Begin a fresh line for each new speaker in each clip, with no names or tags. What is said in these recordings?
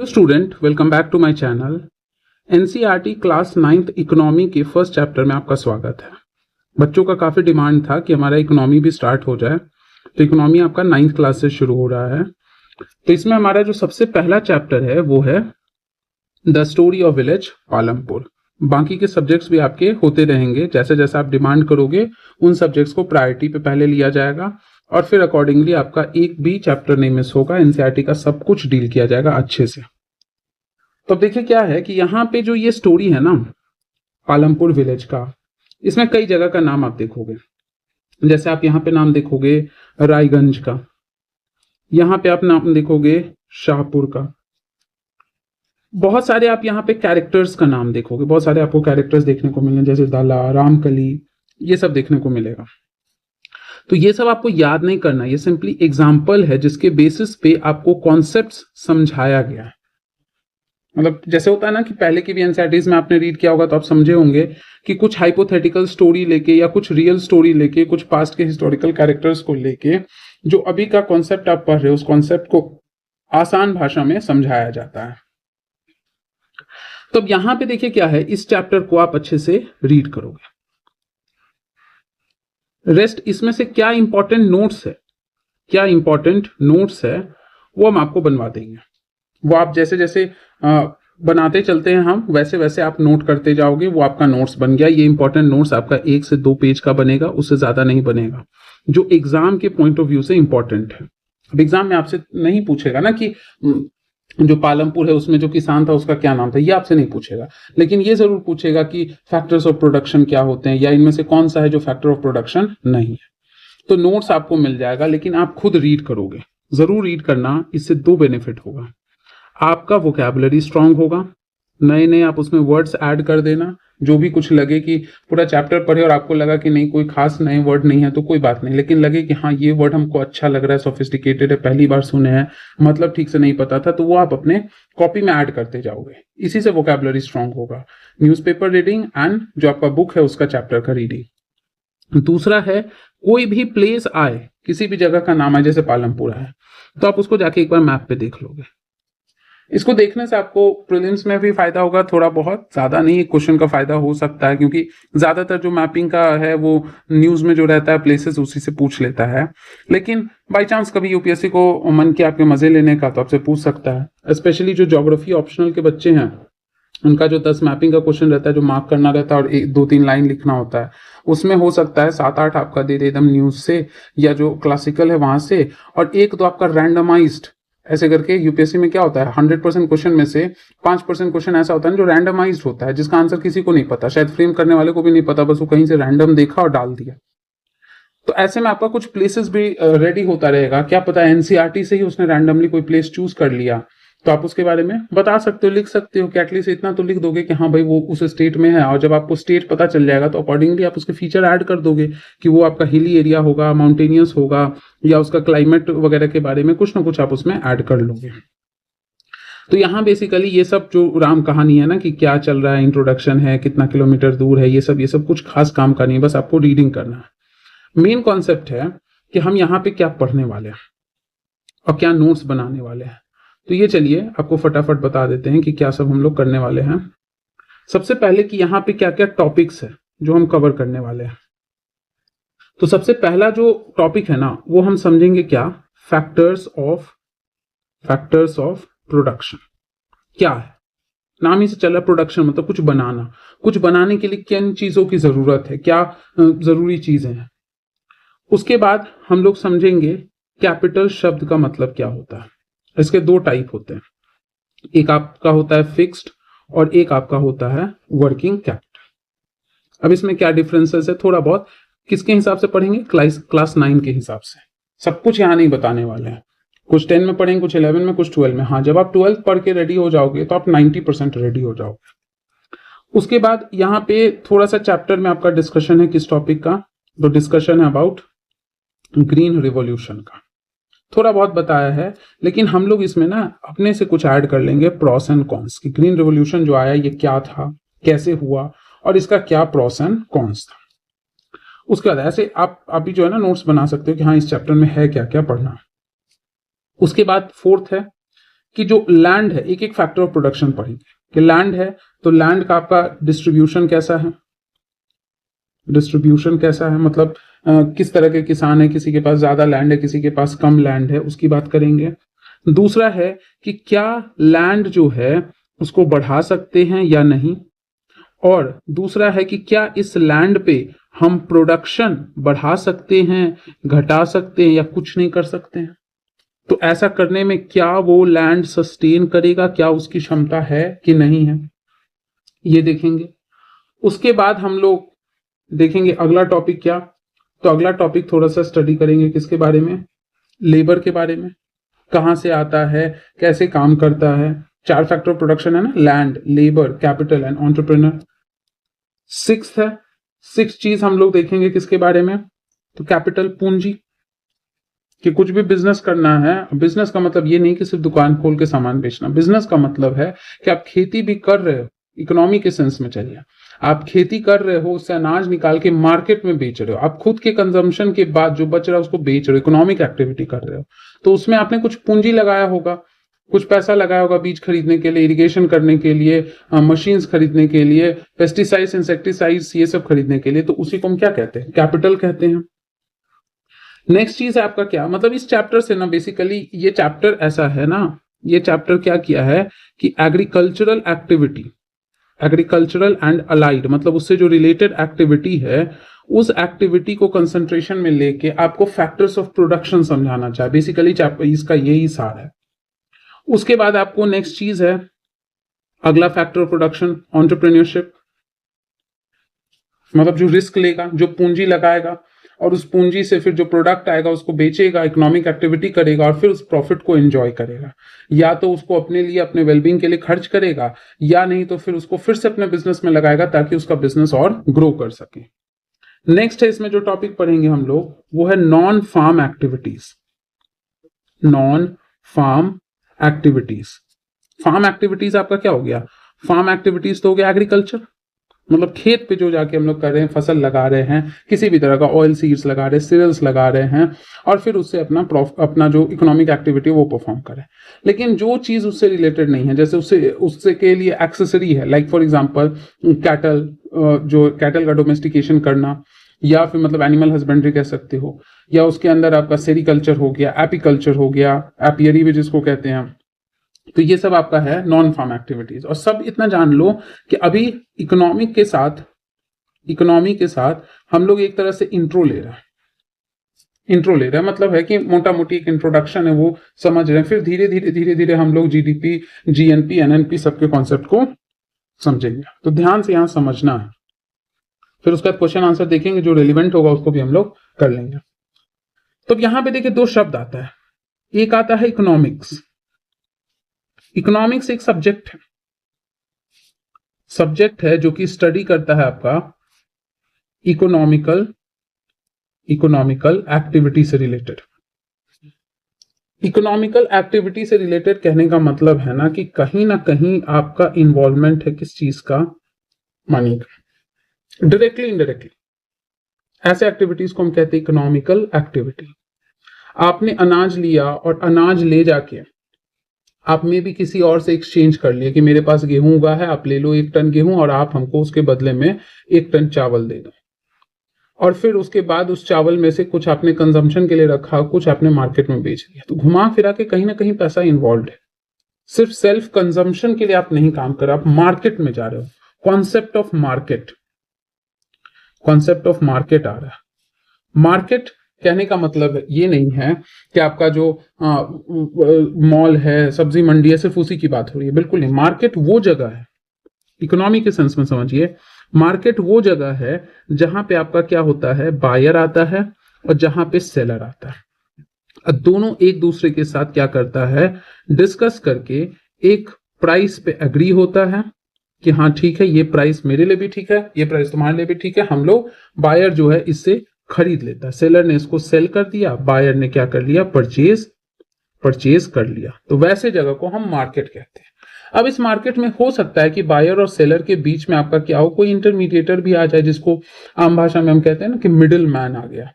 Student welcome back to my channel. NCERT class 9th economy के first chapter में आपका स्वागत है। बच्चों का काफ़ी डिमांड था कि हमारा इकोनॉमी भी स्टार्ट हो जाए, तो इकोनॉमी आपका 9th क्लास से शुरू हो रहा है। तो इसमें हमारा जो सबसे पहला चैप्टर है वो है the story of village Palampur. बाकी के सब्जेक्ट्स भी आपके होते रहेंगे, जैसे जैसे आप डिमांड करोगे उन सब्जेक्ट्स को प्रायोरिटी पे पहले लिया जाएगा और फिर अकॉर्डिंगली आपका एक भी चैप्टर नहीं मिस होगा। एनसीईआरटी का सब कुछ डील किया जाएगा अच्छे से। तो अब देखिए क्या है कि यहाँ पे जो ये स्टोरी है ना पालमपुर विलेज का, इसमें कई जगह का नाम आप देखोगे। जैसे आप यहाँ पे नाम देखोगे रायगंज का, यहाँ पे आप नाम देखोगे शाहपुर का। बहुत सारे आप यहाँ पे कैरेक्टर्स का नाम देखोगे, बहुत सारे आपको कैरेक्टर्स देखने को मिलेंगे, जैसे दाला, रामकली, ये सब देखने को मिलेगा। तो ये सब आपको याद नहीं करना, ये सिंपली एग्जाम्पल है जिसके बेसिस पे आपको कॉन्सेप्ट्स समझाया गया है। मतलब जैसे होता है ना कि पहले की भी एनसीईआरटीज में आपने रीड किया होगा तो आप समझे होंगे कि कुछ हाइपोथेटिकल स्टोरी लेके या कुछ रियल स्टोरी लेके, कुछ पास्ट के हिस्टोरिकल कैरेक्टर्स को लेके जो अभी का कॉन्सेप्ट आप पढ़ रहे हो उस कॉन्सेप्ट को आसान भाषा में समझाया जाता है। तो अब यहां पे देखिए क्या है, इस चैप्टर को आप अच्छे से रीड करोगे। रेस्ट इसमें से क्या इंपॉर्टेंट नोट्स है, क्या इंपॉर्टेंट नोट्स है वो हम आपको बनवा देंगे। वो आप जैसे जैसे बनाते चलते हैं हम, वैसे वैसे आप नोट करते जाओगे, वो आपका नोट्स बन गया। ये इंपॉर्टेंट नोट्स आपका 1 से 2 पेज का बनेगा, उससे ज्यादा नहीं बनेगा, जो एग्जाम के पॉइंट ऑफ व्यू से इंपॉर्टेंट है। अब एग्जाम में आपसे नहीं पूछेगा ना कि जो पालमपुर है उसमें जो किसान था उसका क्या नाम था, ये आपसे नहीं पूछेगा, लेकिन ये जरूर पूछेगा कि फैक्टर्स ऑफ प्रोडक्शन क्या होते हैं या इनमें से कौन सा है जो फैक्टर ऑफ प्रोडक्शन नहीं है। तो नोट्स आपको मिल जाएगा, लेकिन आप खुद रीड करोगे, जरूर रीड करना। इससे 2 बेनिफिट होगा, आपका वोकैबुलरी स्ट्रांग होगा, नए नए आप उसमें वर्ड्स ऐड कर देना। जो भी कुछ लगे कि पूरा चैप्टर पढ़े और आपको लगा कि नहीं कोई खास नए वर्ड नहीं है तो कोई बात नहीं, लेकिन लगे कि हाँ ये वर्ड हमको अच्छा लग रहा है, सोफिस्टिकेटेड है, पहली बार सुने हैं, मतलब ठीक से नहीं पता था, तो वो आप अपने कॉपी में ऐड करते जाओगे। इसी से वोकैबुलरी स्ट्रांग होगा। न्यूज़पेपर रीडिंग एंड जो आपका बुक है उसका चैप्टर का रीडिंग। दूसरा है कोई भी प्लेस आए, किसी भी जगह का नाम आए, जैसे पालमपुर है तो आप उसको जाके एक बार मैप पे देख लोगे। इसको देखने से आपको प्रीलिम्स में भी फायदा होगा, थोड़ा बहुत, ज्यादा नहीं, क्वेश्चन का फायदा हो सकता है, क्योंकि ज्यादातर जो मैपिंग का है वो न्यूज में जो रहता है प्लेसेस उसी से पूछ लेता है। लेकिन बाई चांस कभी यूपीएससी को मन किया आपके मजे लेने का तो आपसे पूछ सकता है। स्पेशली जो ज्योग्राफी ऑप्शनल के बच्चे हैं उनका जो 10 मैपिंग का क्वेश्चन रहता है जो मार्क करना रहता है और 2-3 लाइन लिखना होता है, उसमें हो सकता है 7-8 आपका दे दे एकदम न्यूज से या जो क्लासिकल है वहां से, और 1-2 आपका रैंडमाइज्ड। ऐसे करके यूपीएससी में क्या होता है, 100% क्वेश्चन में से 5% क्वेश्चन ऐसा होता है जो रैंडमाइज्ड होता है, जिसका आंसर किसी को नहीं पता, शायद फ्रेम करने वाले को भी नहीं पता, बस वो कहीं से रैंडम देखा और डाल दिया। तो ऐसे में आपका कुछ प्लेसेस भी रेडी होता रहेगा, क्या पता एनसीईआरटी से ही उसने रैंडमली कोई प्लेस चूज कर लिया, तो आप उसके बारे में बता सकते हो, लिख सकते हो कि एटलीस्ट इतना तो लिख दोगे कि हाँ भाई वो उस स्टेट में है। और जब आपको स्टेट पता चल जाएगा तो अकॉर्डिंगली आप उसके फीचर ऐड कर दोगे कि वो आपका हिली एरिया होगा, माउंटेनियस होगा, या उसका क्लाइमेट वगैरह के बारे में कुछ ना कुछ आप उसमें ऐड कर लोगे। तो यहाँ बेसिकली ये सब जो राम कहानी है ना कि क्या चल रहा है, इंट्रोडक्शन है, कितना किलोमीटर दूर है, ये सब कुछ खास काम का नहीं है, बस आपको रीडिंग करना है। मेन कॉन्सेप्ट है कि हम यहाँ पे क्या पढ़ने वाले हैं और क्या नोट्स बनाने वाले हैं। तो ये चलिए आपको फटाफट बता देते हैं कि क्या सब हम लोग करने वाले हैं। सबसे पहले कि यहाँ पे क्या क्या टॉपिक्स है जो हम कवर करने वाले हैं। तो सबसे पहला जो टॉपिक है ना वो हम समझेंगे क्या, फैक्टर्स ऑफ प्रोडक्शन। क्या है, नाम ही से चला प्रोडक्शन मतलब कुछ बनाना, कुछ बनाने के लिए किन चीजों की जरूरत है, क्या जरूरी चीजें हैं। उसके बाद हम लोग समझेंगे कैपिटल शब्द का मतलब क्या होता है। इसके 2 टाइप होते हैं, एक आपका होता है फिक्स्ड और एक आपका होता है वर्किंग कैपिटल। अब इसमें क्या डिफरेंसेस है, थोड़ा बहुत किसके हिसाब से पढ़ेंगे, क्लास 9 के हिसाब से। सब कुछ यहाँ नहीं बताने वाले हैं, कुछ 10 में पढ़ेंगे, कुछ 11 में, कुछ 12 में। हाँ, जब आप 12th पढ़ के रेडी हो जाओगे तो आप 90% रेडी हो जाओगे। उसके बाद यहाँ पे थोड़ा सा चैप्टर में आपका डिस्कशन है किस टॉपिक का, तो डिस्कशन है अबाउट ग्रीन रिवॉल्यूशन का। थोड़ा बहुत बताया है, लेकिन हम लोग इसमें ना अपने से कुछ ऐड कर लेंगे, प्रॉस एंड कॉन्स, कि ग्रीन रिवॉल्यूशन जो आया ये क्या था, कैसे हुआ और इसका क्या प्रॉस एंड कॉन्स था। उसके बाद ऐसे आप अभी जो है ना नोट्स बना सकते हो कि हाँ इस चैप्टर में है क्या क्या पढ़ना। उसके बाद 4th है कि जो लैंड है, एक एक फैक्टर ऑफ प्रोडक्शन पढ़ेंगे कि लैंड है तो लैंड का आपका डिस्ट्रीब्यूशन कैसा है, डिस्ट्रीब्यूशन कैसा है, मतलब किस तरह के किसान है, किसी के पास ज्यादा लैंड है, किसी के पास कम लैंड है, उसकी बात करेंगे। दूसरा है कि क्या लैंड जो है उसको बढ़ा सकते हैं या नहीं, और दूसरा है कि क्या इस लैंड पे हम प्रोडक्शन बढ़ा सकते हैं, घटा सकते हैं या कुछ नहीं कर सकते हैं। तो ऐसा करने में क्या वो लैंड सस्टेन करेगा, क्या उसकी क्षमता है कि नहीं है, ये देखेंगे। उसके बाद हम लोग देखेंगे अगला टॉपिक क्या, तो अगला टॉपिक थोड़ा सा स्टडी करेंगे किसके बारे में, लेबर के बारे में, कहाँ से आता है, कैसे काम करता है। 4 फैक्टर ऑफ प्रोडक्शन है ना, land, labour, capital and entrepreneur. Six चीज हम लोग देखेंगे किसके बारे में, तो कैपिटल, पूंजी, कि कुछ भी बिजनेस करना है। बिजनेस का मतलब ये नहीं कि सिर्फ दुकान खोल के सामान बेचना, बिजनेस का मतलब है कि आप खेती भी कर रहे हो, इकोनॉमी के सेंस में चलिए, आप खेती कर रहे हो, उससे अनाज निकाल के मार्केट में बेच रहे हो, आप खुद के कंजम्पशन के बाद जो बच रहा है उसको बेच रहे हो, इकोनॉमिक एक्टिविटी कर रहे हो। तो उसमें आपने कुछ पूंजी लगाया होगा, कुछ पैसा लगाया होगा बीज खरीदने के लिए, इरिगेशन करने के लिए, मशीन्स खरीदने के लिए, पेस्टिसाइड्स, इंसेक्टिसाइड्स, ये सब खरीदने के लिए, तो उसी को हम क्या कहते हैं, कैपिटल कहते हैं। नेक्स्ट चीज है आपका क्या, मतलब इस चैप्टर से ना बेसिकली ये चैप्टर ऐसा है ना, ये चैप्टर क्या किया है कि agricultural activity, agricultural and allied, मतलब उससे जो रिलेटेड एक्टिविटी है, उस एक्टिविटी को कंसंट्रेशन में लेके आपको फैक्टर्स ऑफ प्रोडक्शन समझाना चाहिए। बेसिकली चैप्टर इसका यही सार है। उसके बाद आपको नेक्स्ट चीज है अगला फैक्टर ऑफ प्रोडक्शन, एंटरप्रेन्योरशिप, मतलब जो रिस्क लेगा, जो पूंजी लगाएगा और उस पूंजी से फिर जो प्रोडक्ट आएगा उसको बेचेगा, इकोनॉमिक एक्टिविटी करेगा और फिर उस प्रॉफिट को एंजॉय करेगा, या तो उसको अपने लिए, अपने वेलबींग के लिए खर्च करेगा, या नहीं तो फिर उसको फिर से अपने बिजनेस में लगाएगा ताकि उसका बिजनेस और ग्रो कर सके। नेक्स्ट है इसमें जो टॉपिक पढ़ेंगे हम लोग, वो है non farm activities. Non farm activities, farm activities आपका क्या हो गया, फार्म एक्टिविटीज तो हो गया एग्रीकल्चर, मतलब खेत पे जो जाके हम लोग कर रहे हैं, फसल लगा रहे हैं, किसी भी तरह का ऑयल सीड्स लगा रहे हैं, सीरियल्स लगा रहे हैं, और फिर उससे अपना जो इकोनॉमिक एक्टिविटी वो परफॉर्म करें। लेकिन जो चीज उससे रिलेटेड नहीं है, जैसे उससे के लिए एक्सेसरी है, लाइक फॉर एग्जांपल कैटल, जो कैटल का डोमेस्टिकेशन करना, या फिर मतलब एनिमल हस्बेंड्री कह सकते हो, या उसके अंदर आपका सेरिकल्चर हो गया, एपीकल्चर हो गया, एपियरी भी जिसको कहते हैं, तो ये सब आपका है नॉन फार्म एक्टिविटीज। और सब इतना जान लो कि अभी इकोनॉमी के साथ हम लोग एक तरह से इंट्रो ले रहे हैं, मतलब है कि मोटा मोटी एक इंट्रोडक्शन है वो समझ रहे हैं, फिर धीरे धीरे हम लोग जीडीपी, जीएनपी, एनएनपी सबके कॉन्सेप्ट को समझेंगे। तो ध्यान से यहां समझना है, फिर उसके बाद क्वेश्चन आंसर देखेंगे, जो रिलेवेंट होगा उसको भी हम लोग कर लेंगे। तो यहां पे देखिए 2 शब्द आता है, एक आता है इकोनॉमिक्स। इकोनॉमिक्स एक सब्जेक्ट है जो कि स्टडी करता है आपका इकोनॉमिकल एक्टिविटी से रिलेटेड। इकोनॉमिकल एक्टिविटी से रिलेटेड कहने का मतलब है ना कि कहीं ना कहीं आपका इन्वॉल्वमेंट है किस चीज का, मनी का, डायरेक्टली इनडायरेक्टली। ऐसे एक्टिविटीज को हम कहते हैं इकोनॉमिकल एक्टिविटी। आपने अनाज लिया और अनाज ले जाके आप में भी किसी और से एक्सचेंज कर लिया कि मेरे पास गेहूं उगा है, आप ले लो 1 टन गेहूं और आप हमको उसके बदले में 1 टन चावल दे दो, और फिर उसके बाद उस चावल में से कुछ आपने कंजम्पशन के लिए रखा, कुछ आपने मार्केट में बेच दिया। तो घुमा फिरा के कहीं ना कहीं पैसा इन्वॉल्व है। सिर्फ सेल्फ कंजम्पशन के लिए आप नहीं काम कर रहे, आप मार्केट में जा रहे हो। कॉन्सेप्ट ऑफ मार्केट आ रहा है। मार्केट कहने का मतलब ये नहीं है कि आपका जो मॉल है, सब्जी मंडी है, सिर्फ उसी की बात हो रही है, बिल्कुल नहीं। मार्केट वो जगह है, इकोनॉमी के सेंस में समझिए, मार्केट वो जगह है जहां पे आपका क्या होता है, बायर आता है और जहां पे सेलर आता है, और दोनों एक दूसरे के साथ क्या करता है, डिस्कस करके एक प्राइस पे एग्री होता है कि हाँ ठीक है, ये प्राइस मेरे लिए भी ठीक है, ये प्राइस तुम्हारे लिए भी ठीक है। हम लोग, बायर जो है इससे खरीद लेता है, सेलर ने इसको सेल कर दिया, बायर ने क्या कर लिया, परचेज कर लिया। तो वैसे जगह को हम मार्केट कहते हैं। अब इस मार्केट में हो सकता है कि बायर और सेलर के बीच में आपका क्या हो, कोई इंटरमीडिएटर भी आ जाए, जिसको आम भाषा में हम कहते हैं ना कि मिडिल मैन आ गया।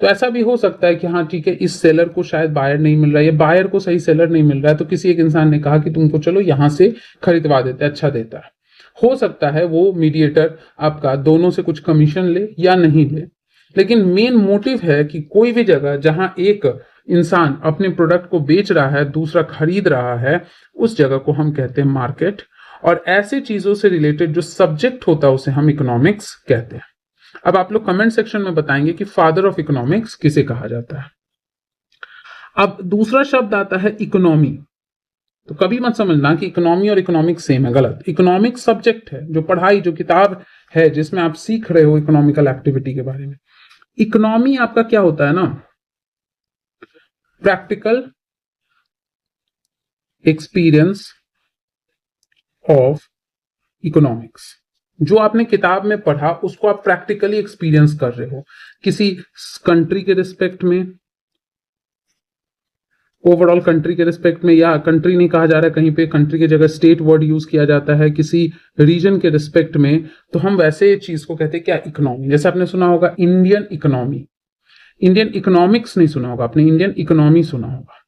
तो ऐसा भी हो सकता है कि हाँ ठीक है, इस सेलर को शायद बायर नहीं मिल रहा है या बायर को सही सेलर नहीं मिल रहा है, तो किसी एक इंसान ने कहा कि तुमको चलो यहां से खरीदवा देते हैं, अच्छा देता है। हो सकता है वो मीडिएटर आपका दोनों से कुछ कमीशन ले या नहीं ले, लेकिन मेन मोटिव है कि कोई भी जगह जहां एक इंसान अपने प्रोडक्ट को बेच रहा है, दूसरा खरीद रहा है, उस जगह को हम कहते हैं मार्केट। और ऐसे चीजों से रिलेटेड जो सब्जेक्ट होता है उसे हम इकोनॉमिक्स कहते हैं। अब आप लोग कमेंट सेक्शन में बताएंगे कि फादर ऑफ इकोनॉमिक्स किसे कहा जाता है। अब दूसरा शब्द आता है इकोनॉमी। तो कभी मत समझना कि इकोनॉमी और इकोनॉमिक्स सेम है, गलत। इकोनॉमिक्स सब्जेक्ट है, जो पढ़ाई, जो किताब है जिसमें आप सीख रहे हो इकोनॉमिकल एक्टिविटी के बारे में। इकोनॉमी आपका क्या होता है ना, प्रैक्टिकल एक्सपीरियंस ऑफ इकोनॉमिक्स। जो आपने किताब में पढ़ा उसको आप प्रैक्टिकली एक्सपीरियंस कर रहे हो, किसी कंट्री के रिस्पेक्ट में, ओवरऑल कंट्री के रिस्पेक्ट में, या कंट्री नहीं कहा जा रहा है, कहीं पे कंट्री की जगह स्टेट वर्ड यूज किया जाता है, किसी रीजन के रिस्पेक्ट में, तो हम वैसे चीज को कहते हैं क्या, इकोनॉमी। जैसे आपने सुना होगा इंडियन इकोनॉमी, इंडियन इकोनॉमिक्स नहीं सुना होगा आपने, इंडियन इकोनॉमी सुना होगा।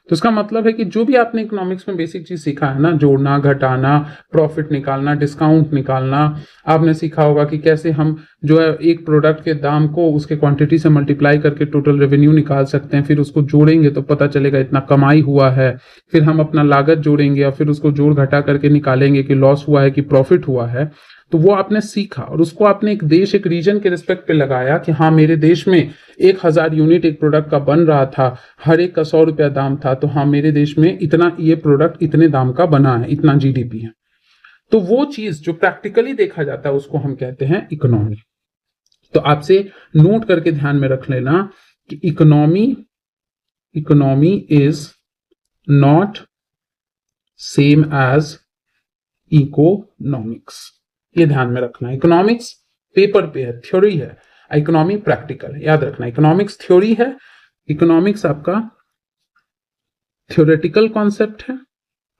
तो इसका मतलब है कि जो भी आपने इकोनॉमिक्स में बेसिक चीज सीखा है ना, जोड़ना, घटाना, प्रॉफिट निकालना, डिस्काउंट निकालना, आपने सीखा होगा कि कैसे हम जो है एक प्रोडक्ट के दाम को उसके क्वांटिटी से मल्टीप्लाई करके टोटल रेवेन्यू निकाल सकते हैं, फिर उसको जोड़ेंगे तो पता चलेगा इतना कमाई हुआ है, फिर हम अपना लागत जोड़ेंगे और फिर उसको जोड़ घटा करके निकालेंगे कि लॉस हुआ है कि प्रॉफिट हुआ है। तो वो आपने सीखा और उसको आपने एक देश, एक रीजन के रिस्पेक्ट पे लगाया कि हाँ मेरे देश में 1000 यूनिट एक प्रोडक्ट का बन रहा था, हर एक का 100 रुपया दाम था, तो हाँ मेरे देश में इतना, ये प्रोडक्ट इतने दाम का बना है, इतना जीडीपी है। तो वो चीज जो प्रैक्टिकली देखा जाता है उसको हम कहते हैं इकोनॉमी। तो आपसे नोट करके ध्यान में रख लेना कि economy is not same as economics. ये ध्यान में रखना। इकोनॉमिक्स पेपर पे है, थ्योरी है, इकोनॉमी प्रैक्टिकल है, याद रखना। इकोनॉमिक्स थ्योरी है, इकोनॉमिक्स आपका थ्योरेटिकल कॉन्सेप्ट है।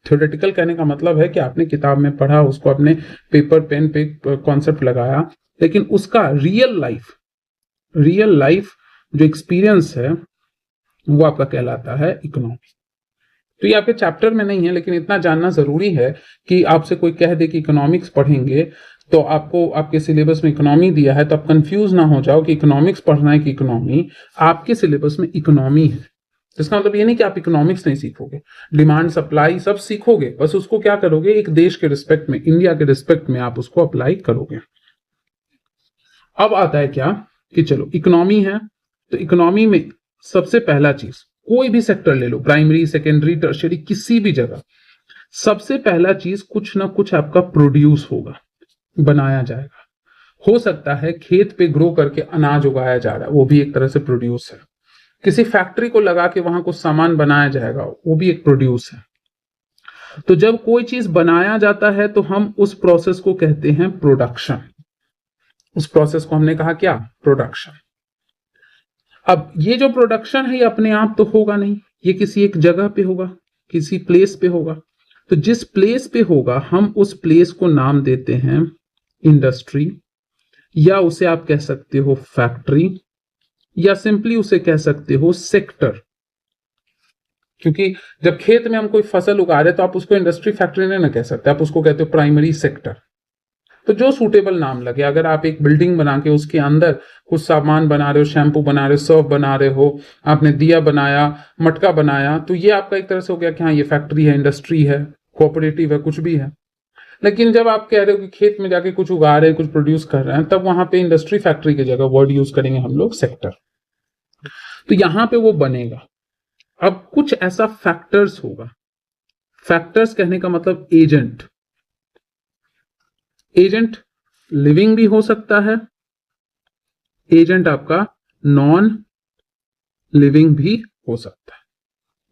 थ्योरेटिकल कहने का मतलब है कि आपने किताब में पढ़ा, उसको अपने पेपर पेन पे कॉन्सेप्ट लगाया, लेकिन उसका रियल लाइफ जो एक्सपीरियंस है वो आपका कहलाता है इकोनॉमी। तो ये आपके चैप्टर में नहीं है, लेकिन इतना जानना जरूरी है कि आपसे कोई कह दे कि इकोनॉमिक्स पढ़ेंगे तो आपको आपके सिलेबस में इकोनॉमी दिया है, तो आप कंफ्यूज ना हो जाओ कि इकोनॉमिक्स पढ़ना है कि इकोनॉमी। आपके सिलेबस में इकोनॉमी है, इसका मतलब ये नहीं कि आप इकोनॉमिक्स नहीं सीखोगे, डिमांड सप्लाई सब सीखोगे, बस उसको क्या करोगे, एक देश के रिस्पेक्ट में, इंडिया के रिस्पेक्ट में आप उसको अप्लाई करोगे। अब आता है क्या कि चलो इकोनॉमी है, तो इकोनॉमी में सबसे पहला चीज, कोई भी सेक्टर ले लो, प्राइमरी, सेकेंडरी, टर्शियरी, किसी भी जगह, सबसे पहला चीज कुछ ना कुछ आपका प्रोड्यूस होगा, बनाया जाएगा। हो सकता है खेत पे ग्रो करके अनाज उगाया जा रहा है, वो भी एक तरह से प्रोड्यूस है। किसी फैक्ट्री को लगा के वहां कुछ सामान बनाया जाएगा, वो भी एक प्रोड्यूस है। तो जब कोई चीज बनाया जाता है तो हम उस प्रोसेस को कहते हैं प्रोडक्शन। उस प्रोसेस को हमने कहा क्या, प्रोडक्शन। अब ये जो प्रोडक्शन है ये अपने आप तो होगा नहीं, ये किसी एक जगह पे होगा, किसी प्लेस पे होगा। तो जिस प्लेस पे होगा हम उस प्लेस को नाम देते हैं इंडस्ट्री, या उसे आप कह सकते हो फैक्ट्री, या सिंपली उसे कह सकते हो सेक्टर। क्योंकि जब खेत में हम कोई फसल उगा रहे तो आप उसको इंडस्ट्री, फैक्ट्री नहीं ना कह सकते, आप उसको कहते हो प्राइमरी सेक्टर। तो जो सूटेबल नाम लगे, अगर आप एक बिल्डिंग बना के उसके अंदर कुछ सामान बना रहे हो, शैम्पू बना रहे हो, सर्फ बना रहे हो, आपने दिया बनाया, मटका बनाया, तो ये आपका एक तरह से हो गया कि हाँ ये फैक्ट्री है, इंडस्ट्री है, कोऑपरेटिव है, कुछ भी है। लेकिन जब आप कह रहे हो कि खेत में जाके कुछ उगा रहे हैं, कुछ प्रोड्यूस कर रहे हैं, तब वहां पे इंडस्ट्री, फैक्ट्री की जगह वर्ड यूज करेंगे हम लोग सेक्टर। तो यहां पे वो बनेगा। अब कुछ ऐसा फैक्टर्स होगा, फैक्टर्स कहने का मतलब एजेंट। एजेंट लिविंग भी हो सकता है, एजेंट आपका नॉन लिविंग भी हो सकता है,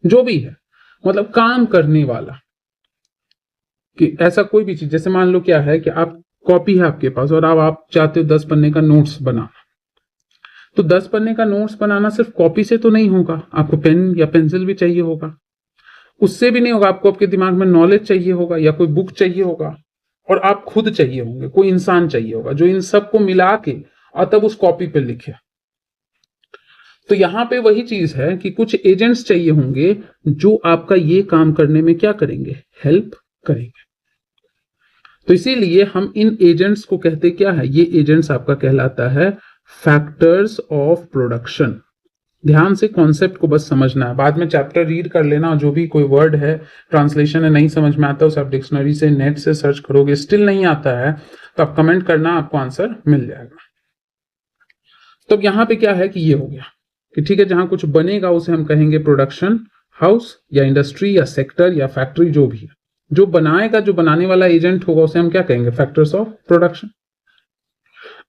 जो भी है, मतलब काम करने वाला। कि ऐसा कोई भी चीज, जैसे मान लो क्या है कि आप, कॉपी है आपके पास और आप चाहते हो 10 पन्ने का नोट्स बनाना, तो 10 पन्ने का नोट्स बनाना सिर्फ कॉपी से तो नहीं होगा, आपको पेन या पेंसिल भी चाहिए होगा। उससे भी नहीं होगा, आपको आपके दिमाग में नॉलेज चाहिए होगा, या कोई बुक चाहिए होगा, और आप खुद चाहिए होंगे, कोई इंसान चाहिए होगा जो इन सबको मिला के और तब उस कॉपी पे लिखे। तो यहां पे वही चीज है कि कुछ एजेंट्स चाहिए होंगे जो आपका ये काम करने में क्या करेंगे, हेल्प करेंगे। तो इसीलिए हम इन एजेंट्स को कहते क्या है, ये एजेंट्स आपका कहलाता है फैक्टर्स ऑफ प्रोडक्शन। ध्यान से कॉन्सेप्ट को बस समझना है, बाद में चैप्टर रीड कर लेना, जो भी कोई वर्ड है ट्रांसलेशन है नहीं समझ में आता, उसे आप डिक्शनरी से नेट से सर्च करोगे, स्टिल नहीं आता है तो आप कमेंट करना, आपको आंसर मिल जाएगा। तो अब यहां पे क्या है कि ये हो गया कि ठीक है, जहां कुछ बनेगा उसे हम कहेंगे प्रोडक्शन हाउस या इंडस्ट्री या सेक्टर या फैक्ट्री, जो भी है। जो बनाएगा, जो बनाने वाला एजेंट होगा, उसे हम क्या कहेंगे, फैक्टर्स ऑफ प्रोडक्शन।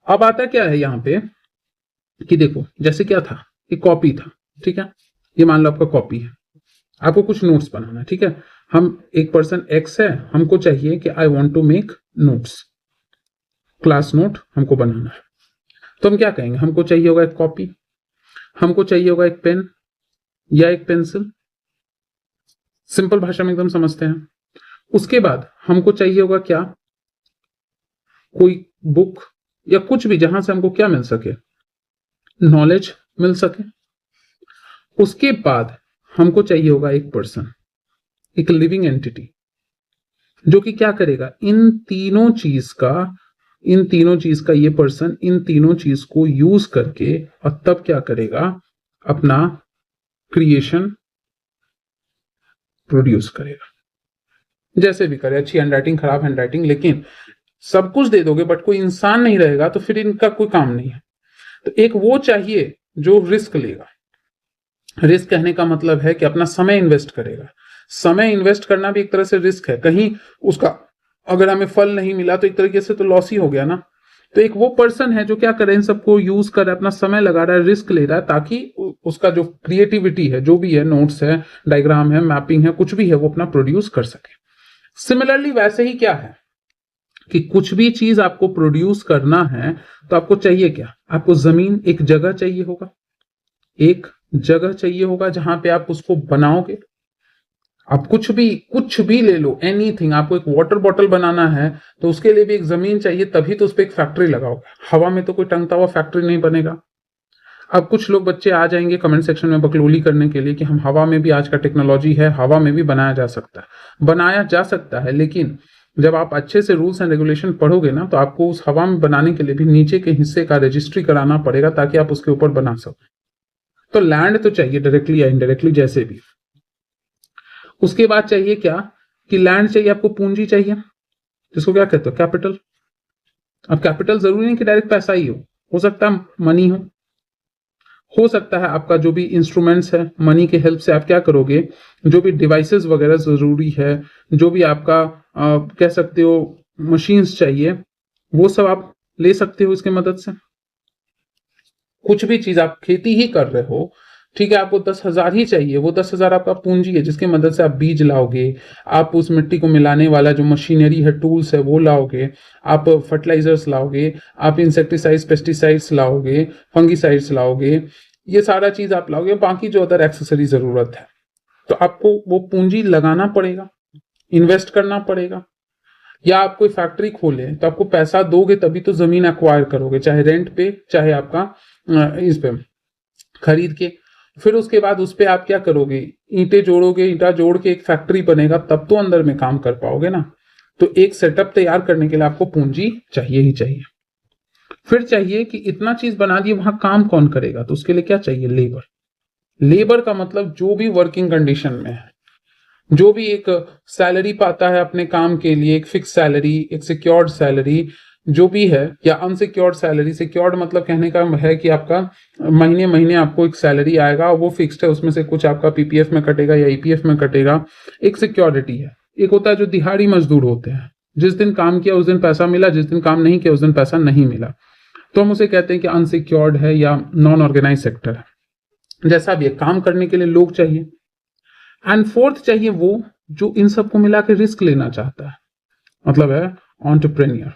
अब आता क्या है यहां पे कि देखो, जैसे क्या था, एक कॉपी था, ठीक है, ये मान लो आपका कॉपी है, आपको कुछ नोट्स बनाना है, ठीक है। हम एक पर्सन एक्स है, हमको चाहिए कि I want to make notes, class note हमको बनाना है। तो हम क्या कहेंगे, हमको चाहिए होगा एक कॉपी, हमको चाहिए होगा एक पेन या एक पेंसिल, सिंपल भाषा में एकदम समझते हैं। उसके बाद हमको चाहिए होगा क्या, कोई बुक या कुछ भी जहां से हमको क्या मिल सके, नॉलेज मिल सके। उसके बाद हमको चाहिए होगा एक पर्सन, एक लिविंग एंटिटी, जो कि क्या करेगा, इन तीनों चीज का ये पर्सन इन तीनों चीज को यूज करके और तब क्या करेगा, अपना क्रिएशन प्रोड्यूस करेगा। जैसे भी करे, अच्छी हैंडराइटिंग, खराब हैंडराइटिंग, लेकिन सब कुछ दे दोगे बट कोई इंसान नहीं रहेगा तो फिर इनका कोई काम नहीं है। तो एक वो चाहिए जो रिस्क लेगा। रिस्क कहने का मतलब है कि अपना समय इन्वेस्ट करेगा। समय इन्वेस्ट करना भी एक तरह से रिस्क है, कहीं उसका अगर हमें फल नहीं मिला तो एक तरीके से तो लॉस ही हो गया ना। तो एक वो पर्सन है जो क्या करे, इन सबको यूज कर रहा है, अपना समय लगा रहा है, रिस्क ले रहा है, ताकि उसका जो क्रिएटिविटी है, जो भी है, नोट्स है, डायग्राम है, मैपिंग है, कुछ भी है, वो अपना प्रोड्यूस कर सके। सिमिलरली वैसे ही क्या है कि कुछ भी चीज आपको प्रोड्यूस करना है तो आपको चाहिए क्या, आपको जमीन, एक जगह चाहिए होगा, एक जगह चाहिए होगा जहां पे आप उसको बनाओगे। आप कुछ भी ले लो, एनीथिंग। आपको एक वाटर बॉटल बनाना है तो उसके लिए भी एक जमीन चाहिए, तभी तो उस पर एक फैक्ट्री लगाओगे। हवा में तो कोई टंगता हुआ फैक्ट्री नहीं बनेगा। अब कुछ लोग बच्चे आ जाएंगे कमेंट सेक्शन में बकलोली करने के लिए कि हम हवा में भी, आज का टेक्नोलॉजी है, हवा में भी बनाया जा सकता है। बनाया जा सकता है, लेकिन जब आप अच्छे से रूल्स एंड रेगुलेशन पढ़ोगे ना, तो आपको उस हवा में बनाने के लिए भी नीचे के हिस्से का रजिस्ट्री कराना पड़ेगा, ताकि आप उसके ऊपर बना सको। तो लैंड तो चाहिए डायरेक्टली या इनडायरेक्टली, जैसे भी। उसके बाद चाहिए क्या, कि लैंड चाहिए, आपको पूंजी चाहिए, जिसको क्या कहते हो, कैपिटल। अब कैपिटल जरूरी नहीं कि डायरेक्ट पैसा ही हो सकता है मनी हो सकता है आपका जो भी इंस्ट्रूमेंट्स है, मनी के हेल्प से आप क्या करोगे, जो भी डिवाइसेस वगैरह जरूरी है, जो भी आपका कह सकते हो मशीन्स चाहिए, वो सब आप ले सकते हो इसके मदद से। कुछ भी चीज, आप खेती ही कर रहे हो, ठीक है, आपको 10,000 ही चाहिए, वो 10,000 आपका पूंजी है, जिसकी मदद से आप बीज लाओगे, आप उस मिट्टी को मिलाने वाला जो मशीनरी है, टूल्स है, वो लाओगे, आप फर्टिलाइजर्स लाओगे, आप इंसेक्टिसाइड्स, पेस्टिसाइड्स लाओगे, फंगिसाइड्स लाओगे, ये सारा चीज आप लाओगे, बाकी जो अदर एक्सेसरी जरूरत है, तो आपको वो पूंजी लगाना पड़ेगा, इन्वेस्ट करना पड़ेगा। या आप कोई फैक्ट्री खोले तो आपको पैसा दोगे तभी तो जमीन एक्वायर करोगे, चाहे रेंट पे, चाहे आपका इस पे खरीद के। फिर उसके बाद उस पे आप क्या करोगे, ईंटें जोड़ोगे, ईंटा जोड़ के एक फैक्ट्री बनेगा, तब तो अंदर में काम कर पाओगे ना। तो एक सेटअप तैयार करने के लिए आपको पूंजी चाहिए ही चाहिए। फिर चाहिए कि इतना चीज बना दिए, वहां काम कौन करेगा, तो उसके लिए क्या चाहिए, लेबर। लेबर का मतलब जो भी वर्किंग कंडीशन में है, जो भी एक सैलरी पाता है अपने काम के लिए, एक फिक्स सैलरी, एक सिक्योर्ड सैलरी, जो भी है, या अनसिक्योर्ड सैलरी। सिक्योर्ड मतलब कहने का है कि आपका महीने महीने आपको एक सैलरी आएगा, वो फिक्स्ड है, उसमें से कुछ आपका पीपीएफ में कटेगा या ईपीएफ में कटेगा, एक सिक्योरिटी है। एक होता है जो दिहाड़ी मजदूर होते हैं, जिस दिन काम किया उस दिन पैसा मिला, जिस दिन काम नहीं किया उस दिन पैसा नहीं मिला, तो हम उसे कहते हैं कि अनसिक्योर्ड है या नॉन ऑर्गेनाइज सेक्टर है। जैसा भी है, काम करने के लिए लोग चाहिए। एंड फोर्थ चाहिए वो जो इन सबको मिला के रिस्क लेना चाहता है, मतलब है एंटरप्रेन्योर।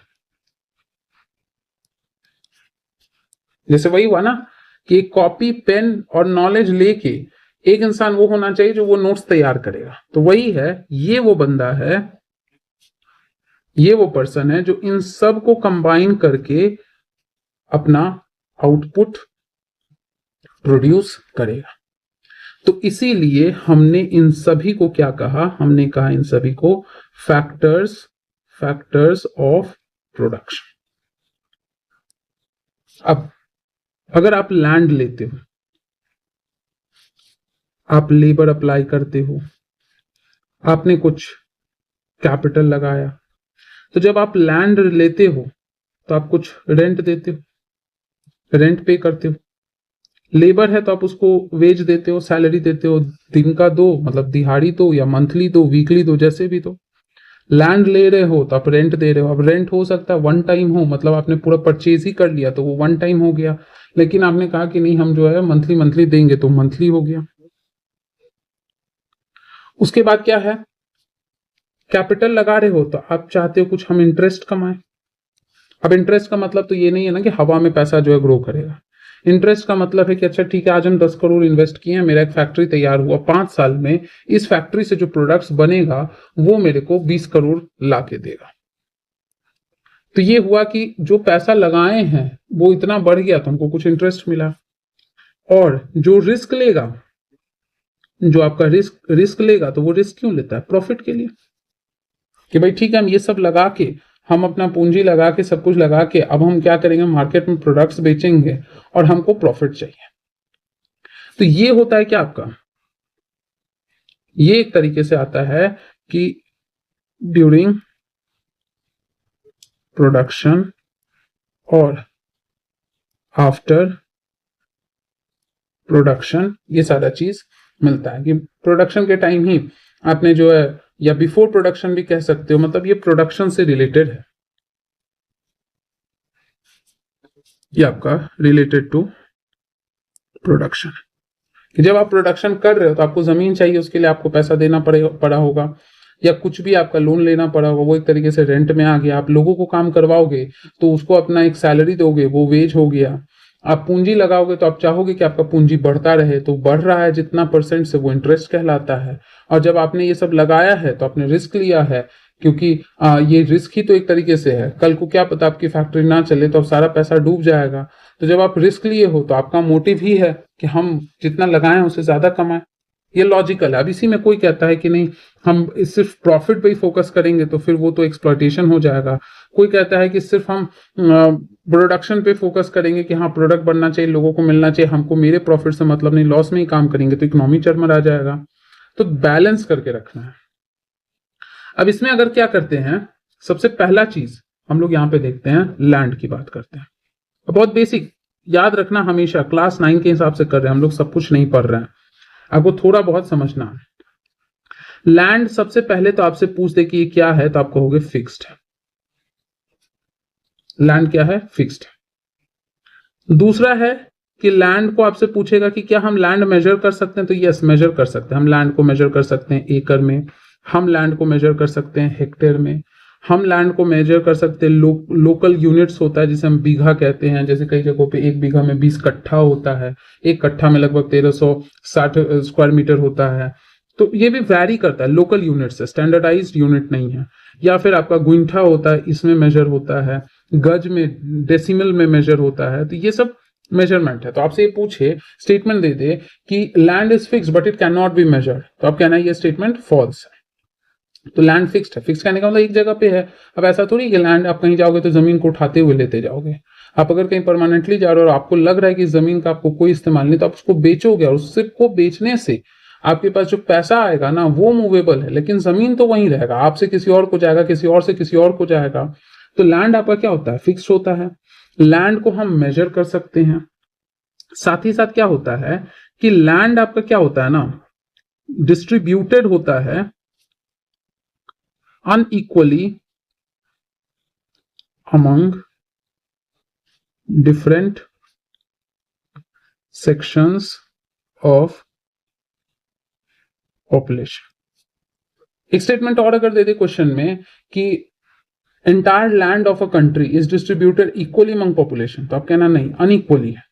जैसे वही हुआ ना कि एक कॉपी, पेन और नॉलेज लेके एक इंसान वो होना चाहिए जो वो नोट्स तैयार करेगा। तो वही है, ये वो बंदा है, ये वो पर्सन है जो इन सब को कंबाइन करके अपना आउटपुट प्रोड्यूस करेगा। तो इसीलिए हमने इन सभी को क्या कहा, हमने कहा इन सभी को फैक्टर्स ऑफ प्रोडक्शन। अब अगर आप लैंड लेते हो, आप लेबर अप्लाई करते हो, आपने कुछ कैपिटल लगाया, तो जब आप लैंड लेते हो तो आप कुछ रेंट देते हो, रेंट पे करते हो। लेबर है तो आप उसको वेज देते हो, सैलरी देते हो, दिन का दो मतलब दिहाड़ी दो या मंथली दो, वीकली दो, जैसे भी दो। लैंड ले रहे हो तो आप रेंट दे रहे हो। अब रेंट हो सकता है वन टाइम हो, मतलब आपने पूरा परचेज ही कर लिया तो वो वन टाइम हो गया, लेकिन आपने कहा कि नहीं हम जो है मंथली मंथली देंगे तो मंथली हो गया। उसके बाद क्या है, कैपिटल लगा रहे हो तो आप चाहते हो कुछ हम इंटरेस्ट कमाएं। अब इंटरेस्ट का मतलब तो ये नहीं है ना कि हवा में पैसा जो है ग्रो करेगा। इंटरेस्ट का मतलब है कि अच्छा ठीक है, आज हम 10 करोड़ इन्वेस्ट किए हैं, मेरा एक फैक्ट्री तैयार हुआ, 5 साल में इस फैक्ट्री से जो प्रोडक्ट्स बनेगा वो मेरे को 20 करोड़ ला के देगा। तो ये हुआ कि जो पैसा लगाए हैं वो इतना बढ़ गया तो हमको कुछ इंटरेस्ट मिला। और जो रिस्क लेगा, जो आपका रिस्क लेगा, तो वो रिस्क क्यों लेता है? प्रॉफिट के लिए, कि भाई ठीक है हम ये सब लगा के, हम अपना पूंजी लगा के, सब कुछ लगा के, अब हम क्या करेंगे, मार्केट में प्रोडक्ट्स बेचेंगे और हमको प्रॉफिट चाहिए। तो ये होता है क्या आपका, ये एक तरीके से आता है कि ड्यूरिंग प्रोडक्शन और आफ्टर प्रोडक्शन ये सारा चीज मिलता है। कि प्रोडक्शन के टाइम ही आपने जो है, या बिफोर प्रोडक्शन भी कह सकते हो, मतलब ये प्रोडक्शन से रिलेटेड है, ये आपका रिलेटेड टू प्रोडक्शन। कि जब आप प्रोडक्शन कर रहे हो तो आपको जमीन चाहिए, उसके लिए आपको पैसा देना पड़ा होगा, या कुछ भी आपका लोन लेना पड़ा होगा, वो एक तरीके से रेंट में आ गया। आप लोगों को काम करवाओगे तो उसको अपना एक सैलरी दोगे, वो वेज हो गया। आप पूंजी लगाओगे तो आप चाहोगे कि आपका पूंजी बढ़ता रहे, तो बढ़ रहा है जितना परसेंट से वो इंटरेस्ट कहलाता है। और जब आपने ये सब लगाया है तो आपने रिस्क लिया है, क्योंकि ये रिस्क ही तो एक तरीके से है। कल को क्या पता आपकी फैक्ट्री ना चले तो अब सारा पैसा डूब जाएगा। तो जब आप रिस्क लिए हो तो आपका मोटिव ही है कि हम जितना लगाएं उससे ज्यादा कमाएं। ये लॉजिकल है। अब इसी में कोई कहता है कि नहीं हम सिर्फ प्रॉफिट पे ही फोकस करेंगे तो फिर वो तो एक्सप्लॉयटेशन हो जाएगा। कोई कहता है कि सिर्फ हम प्रोडक्शन पे फोकस करेंगे कि हाँ प्रोडक्ट बनना चाहिए, लोगों को मिलना चाहिए, हमको मेरे प्रॉफिट से मतलब नहीं, लॉस में ही काम करेंगे तो इकोनॉमी चरमर आ जाएगा। तो बैलेंस करके रखना है। अब इसमें अगर क्या करते हैं, सबसे पहला चीज हम लोग यहाँ पे देखते हैं, लैंड की बात करते हैं। बहुत बेसिक याद रखना, हमेशा क्लास 9 के हिसाब से कर रहे हैं हम लोग, सब कुछ नहीं पढ़ रहे हैं, आपको थोड़ा बहुत समझना है। लैंड सबसे पहले तो आपसे पूछ दे कि ये क्या है तो आप कहोगे फिक्स्ड है। लैंड क्या है? फिक्स्ड है। दूसरा है कि लैंड को आपसे पूछेगा कि क्या हम लैंड मेजर कर सकते हैं, तो यस मेजर कर सकते हैं। हम लैंड को मेजर कर सकते हैं एकड़ में, हम लैंड को मेजर कर सकते हैं हेक्टेयर में, हम लैंड को मेजर कर सकते हैं लोकल यूनिट्स होता है जिसे हम बीघा कहते हैं। जैसे कई जगहों पे एक बीघा में 20 कट्ठा होता है, एक कट्ठा में लगभग 1360 स्क्वायर मीटर होता है। तो ये भी वैरी करता है, लोकल यूनिट्स है, स्टैंडर्डाइज्ड यूनिट नहीं है। या फिर आपका गुइंठा होता है, इसमें मेजर होता है, गज में डेसिमल में मेजर होता है। तो ये सब मेजरमेंट है। तो आपसे ये पूछे, स्टेटमेंट दे दे कि land is fixed but it can not be measured, तो आप कहना है ये स्टेटमेंट फॉल्स है। तो लैंड फिक्स्ड है। फिक्स कहने का मतलब एक जगह पे है। अब ऐसा थोड़ी कि लैंड आप कहीं जाओगे तो जमीन को उठाते हुए लेते जाओगे। आप अगर कहीं परमानेंटली जा रहे हो और आपको लग रहा है कि जमीन का आपको कोई इस्तेमाल नहीं, तो आप उसको बेचोगे, और उससे को बेचने से आपके पास जो पैसा आएगा ना वो मूवेबल है, लेकिन जमीन तो वहीं रहेगा, आपसे किसी और को जाएगा, किसी और से किसी और को जाएगा। तो लैंड आपका क्या होता है? फिक्स्ड होता है। लैंड को हम मेजर कर सकते हैं। साथ ही साथ क्या होता है कि लैंड आपका क्या होता है ना, डिस्ट्रीब्यूटेड होता है unequally among different sections of population। एक स्टेटमेंट और अगर दे दे क्वेश्चन में कि entire land of a country is distributed equally among population, तो आप कहना नहीं, अनइक्वली है।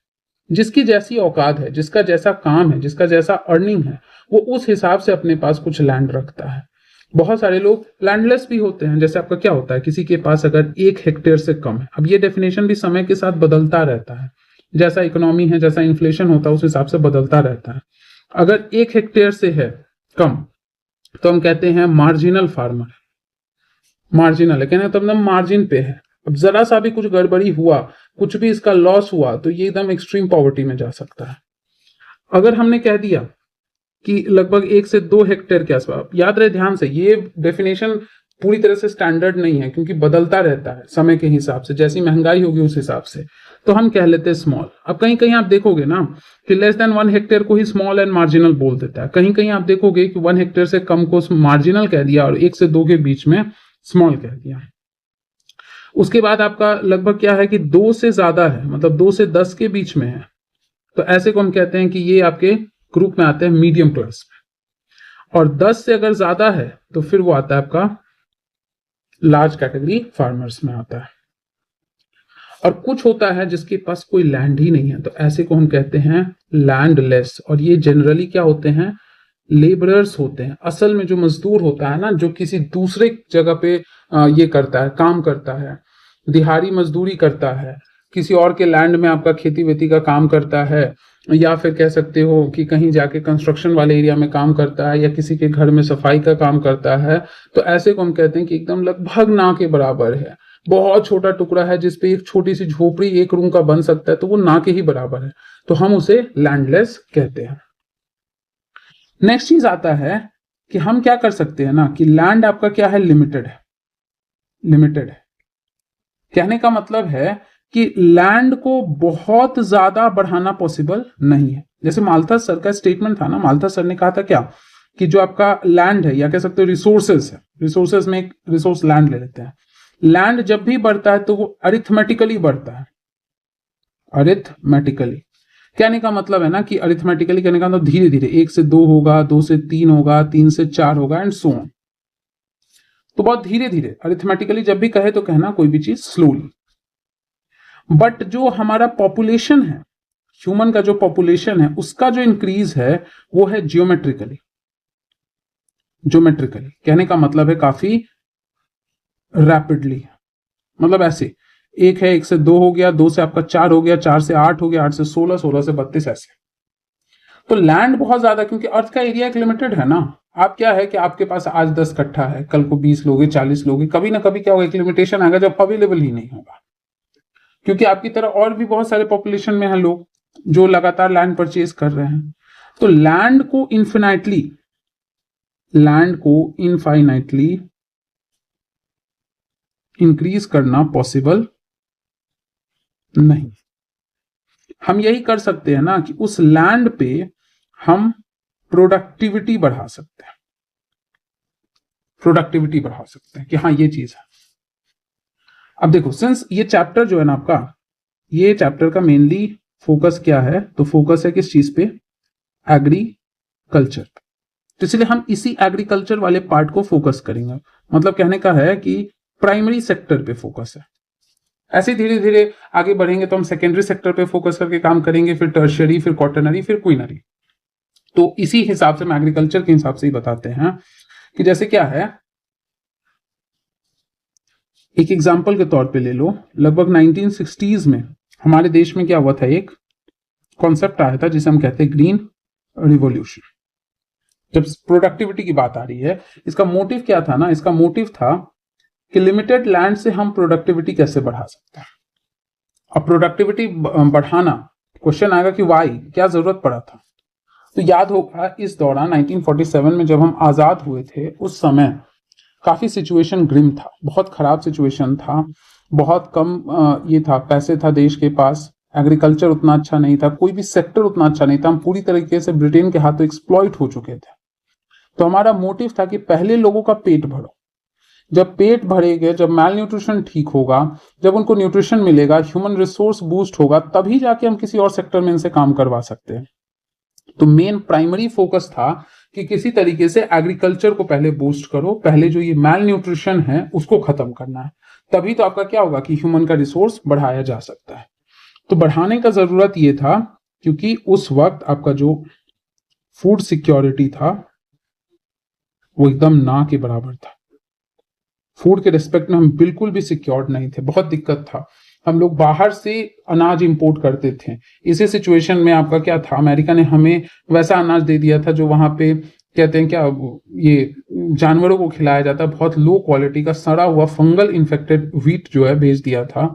जिसकी जैसी औकात है, जिसका जैसा काम है, जिसका जैसा अर्निंग है, वो उस हिसाब से अपने पास कुछ लैंड रखता है। बहुत सारे लोग लैंडलेस भी होते हैं। जैसे आपका क्या होता है, किसी के पास अगर 1 हेक्टेयर से कम है, अब ये डेफिनेशन भी समय के साथ बदलता रहता है। जैसा इकोनॉमी है, जैसा इन्फ्लेशन होता है, उस हिसाब से बदलता रहता है। अगर 1 हेक्टेयर से है कम तो हम कहते हैं मार्जिनल फार्मर, मार्जिनल है, कहना तब मार्जिन पे है। अब जरा सा भी कुछ गड़बड़ी हुआ, कुछ भी इसका लॉस हुआ, तो ये एकदम एक्सट्रीम पॉवर्टी में जा सकता है। अगर हमने कह दिया कि लगभग 1 से 2 हेक्टेयर के आसपास, याद रहे ध्यान से, ये डेफिनेशन पूरी तरह से स्टैंडर्ड नहीं है क्योंकि बदलता रहता है समय के हिसाब से, जैसी महंगाई होगी उस हिसाब से। तो हम कह लेते हैं स्मॉल। अब कहीं कहीं आप देखोगे ना कि लेस देन 1 हेक्टेयर को ही स्मॉल एंड मार्जिनल बोल देता है, कहीं कहीं आप देखोगे कि 1 हेक्टेयर से कम को मार्जिनल कह दिया और 1 से 2 के बीच में स्मॉल कह दिया। उसके बाद आपका लगभग क्या है कि 2 से ज्यादा है, मतलब 2 से 10 के बीच में है, तो ऐसे को हम कहते हैं कि ये आपके ग्रुप में आते हैं मीडियम क्लास में। और 10 से अगर ज्यादा है तो फिर वो आता है आपका लार्ज कैटेगरी फार्मर्स में आता है। और कुछ होता है जिसके पास कोई लैंड ही नहीं है, तो ऐसे को हम कहते हैं लैंडलेस। और ये जनरली क्या होते हैं, लेबरर्स होते हैं। असल में जो मजदूर होता है ना, जो किसी दूसरे जगह पे ये करता है, काम करता है, दिहाड़ी मजदूरी करता है, किसी और के लैंड में आपका खेती वेती का काम करता है, या फिर कह सकते हो कि कहीं जाके कंस्ट्रक्शन वाले एरिया में काम करता है, या किसी के घर में सफाई का काम करता है, तो ऐसे को हम कहते हैं कि एकदम लगभग ना के बराबर है। बहुत छोटा टुकड़ा है जिसपे एक छोटी सी झोपड़ी 1 रूम का बन सकता है, तो वो ना के ही बराबर है, तो हम उसे लैंडलेस कहते हैं। नेक्स्ट चीज आता है कि हम क्या कर सकते हैं ना कि लैंड आपका क्या है, लिमिटेड है। लिमिटेड है कहने का मतलब है कि लैंड को बहुत ज्यादा बढ़ाना पॉसिबल नहीं है। जैसे माल्था सर का स्टेटमेंट था ना, माल्था सर ने कहा था क्या कि जो आपका लैंड है, या कह सकते हो रिसोर्सेस है, रिसोर्सेस में एक रिसोर्स लैंड ले लेते हैं, लैंड जब भी बढ़ता है तो वो अरिथमेटिकली बढ़ता है। अरिथमेटिकली कहने का मतलब है ना कि अरिथमेटिकली कहने का मतलब धीरे धीरे, 1 से 2 होगा, 2 से 3 होगा, 3 से 4 होगा एंड सो ऑन। तो बहुत धीरे धीरे अरिथमेटिकली जब भी कहे तो कहना कोई भी चीज स्लोली। बट जो हमारा पॉपुलेशन है, ह्यूमन का जो पॉपुलेशन है, उसका जो इंक्रीज है वो है जियोमेट्रिकली। ज्योमेट्रिकली कहने का मतलब है काफी रैपिडली, मतलब ऐसे 1 से 2 हो गया, 2 से आपका 4 हो गया, 4 से 8 हो गया, 8 से 16, 16 से 32 ऐसे। तो लैंड बहुत ज्यादा, क्योंकि अर्थ का एरिया एक लिमिटेड है ना। आप क्या है कि आपके पास आज 10 कट्ठा है, कल को 20 लोगे, 40 लोगे, कभी ना कभी क्या होगा, एक लिमिटेशन आएगा जब अवेलेबल ही नहीं होगा। क्योंकि आपकी तरह और भी बहुत सारे पॉपुलेशन में है लोग जो लगातार लैंड परचेज कर रहे हैं। तो लैंड को इनफाइनाइटली इंक्रीज करना पॉसिबल नहीं। हम यही कर सकते हैं ना कि उस लैंड पे हम प्रोडक्टिविटी बढ़ा सकते हैं, प्रोडक्टिविटी बढ़ा सकते हैं कि हाँ ये चीज है। अब देखो, सिंस ये चैप्टर जो है ना आपका, ये चैप्टर का मेनली फोकस क्या है, तो फोकस है किस चीज पे, एग्रीकल्चर। तो इसलिए हम इसी एग्रीकल्चर वाले पार्ट को फोकस करेंगे। मतलब कहने का है कि प्राइमरी सेक्टर पे फोकस है। ऐसे धीरे धीरे आगे बढ़ेंगे तो हम सेकेंडरी सेक्टर पे फोकस करके काम करेंगे, फिर टर्शियरी, फिर कॉटनरी, फिर क्वीनरी। तो इसी हिसाब से हम एग्रीकल्चर के हिसाब से ही बताते हैं कि जैसे क्या है, एक एग्जाम्पल के तौर पे ले लो, लगभग 1960s में हमारे देश में क्या हुआ था, एक कॉन्सेप्ट आया था जिसे हम कहते हैं ग्रीन रिवॉल्यूशन। जब प्रोडक्टिविटी की बात आ रही है, इसका मोटिव क्या था ना, इसका मोटिव था कि लिमिटेड लैंड से हम प्रोडक्टिविटी कैसे बढ़ा सकते हैं। अब प्रोडक्टिविटी बढ़ाना, क्वेश्चन आएगा कि वाई, क्या जरूरत पड़ा था। तो याद होगा इस दौरान 1947 में जब हम आजाद हुए थे, उस समय काफी सिचुएशन ग्रिम था, बहुत खराब सिचुएशन था, बहुत कम ये था, पैसे था देश के पास, एग्रीकल्चर उतना अच्छा नहीं था, कोई भी सेक्टर उतना अच्छा नहीं था, हम पूरी तरीके से ब्रिटेन के हाथों एक्सप्लॉइट हो चुके थे। तो हमारा मोटिव था कि पहले लोगों का पेट भरो, जब पेट भरेगा, जब मैल न्यूट्रिशन ठीक होगा, जब उनको न्यूट्रिशन मिलेगा, ह्यूमन रिसोर्स बूस्ट होगा, तभी जाके हम किसी और सेक्टर में इनसे काम करवा सकते हैं। तो मेन प्राइमरी फोकस था कि किसी तरीके से एग्रीकल्चर को पहले बूस्ट करो, पहले जो ये मैल न्यूट्रिशन है उसको खत्म करना है, तभी तो आपका क्या होगा कि ह्यूमन का रिसोर्स बढ़ाया जा सकता है। तो बढ़ाने का जरूरत ये था क्योंकि उस वक्त आपका जो फूड सिक्योरिटी था वो एकदम ना के बराबर था। फूड के रिस्पेक्ट में हम बिल्कुल भी सिक्योर्ड नहीं थे, बहुत दिक्कत था। हम लोग बाहर से अनाज इंपोर्ट करते थे। इसी सिचुएशन में आपका क्या था, अमेरिका ने हमें वैसा अनाज दे दिया था जो वहां पे कहते हैं क्या, ये जानवरों को खिलाया जाता है, बहुत लो क्वालिटी का सड़ा हुआ फंगल इन्फेक्टेड व्हीट जो है भेज दिया था।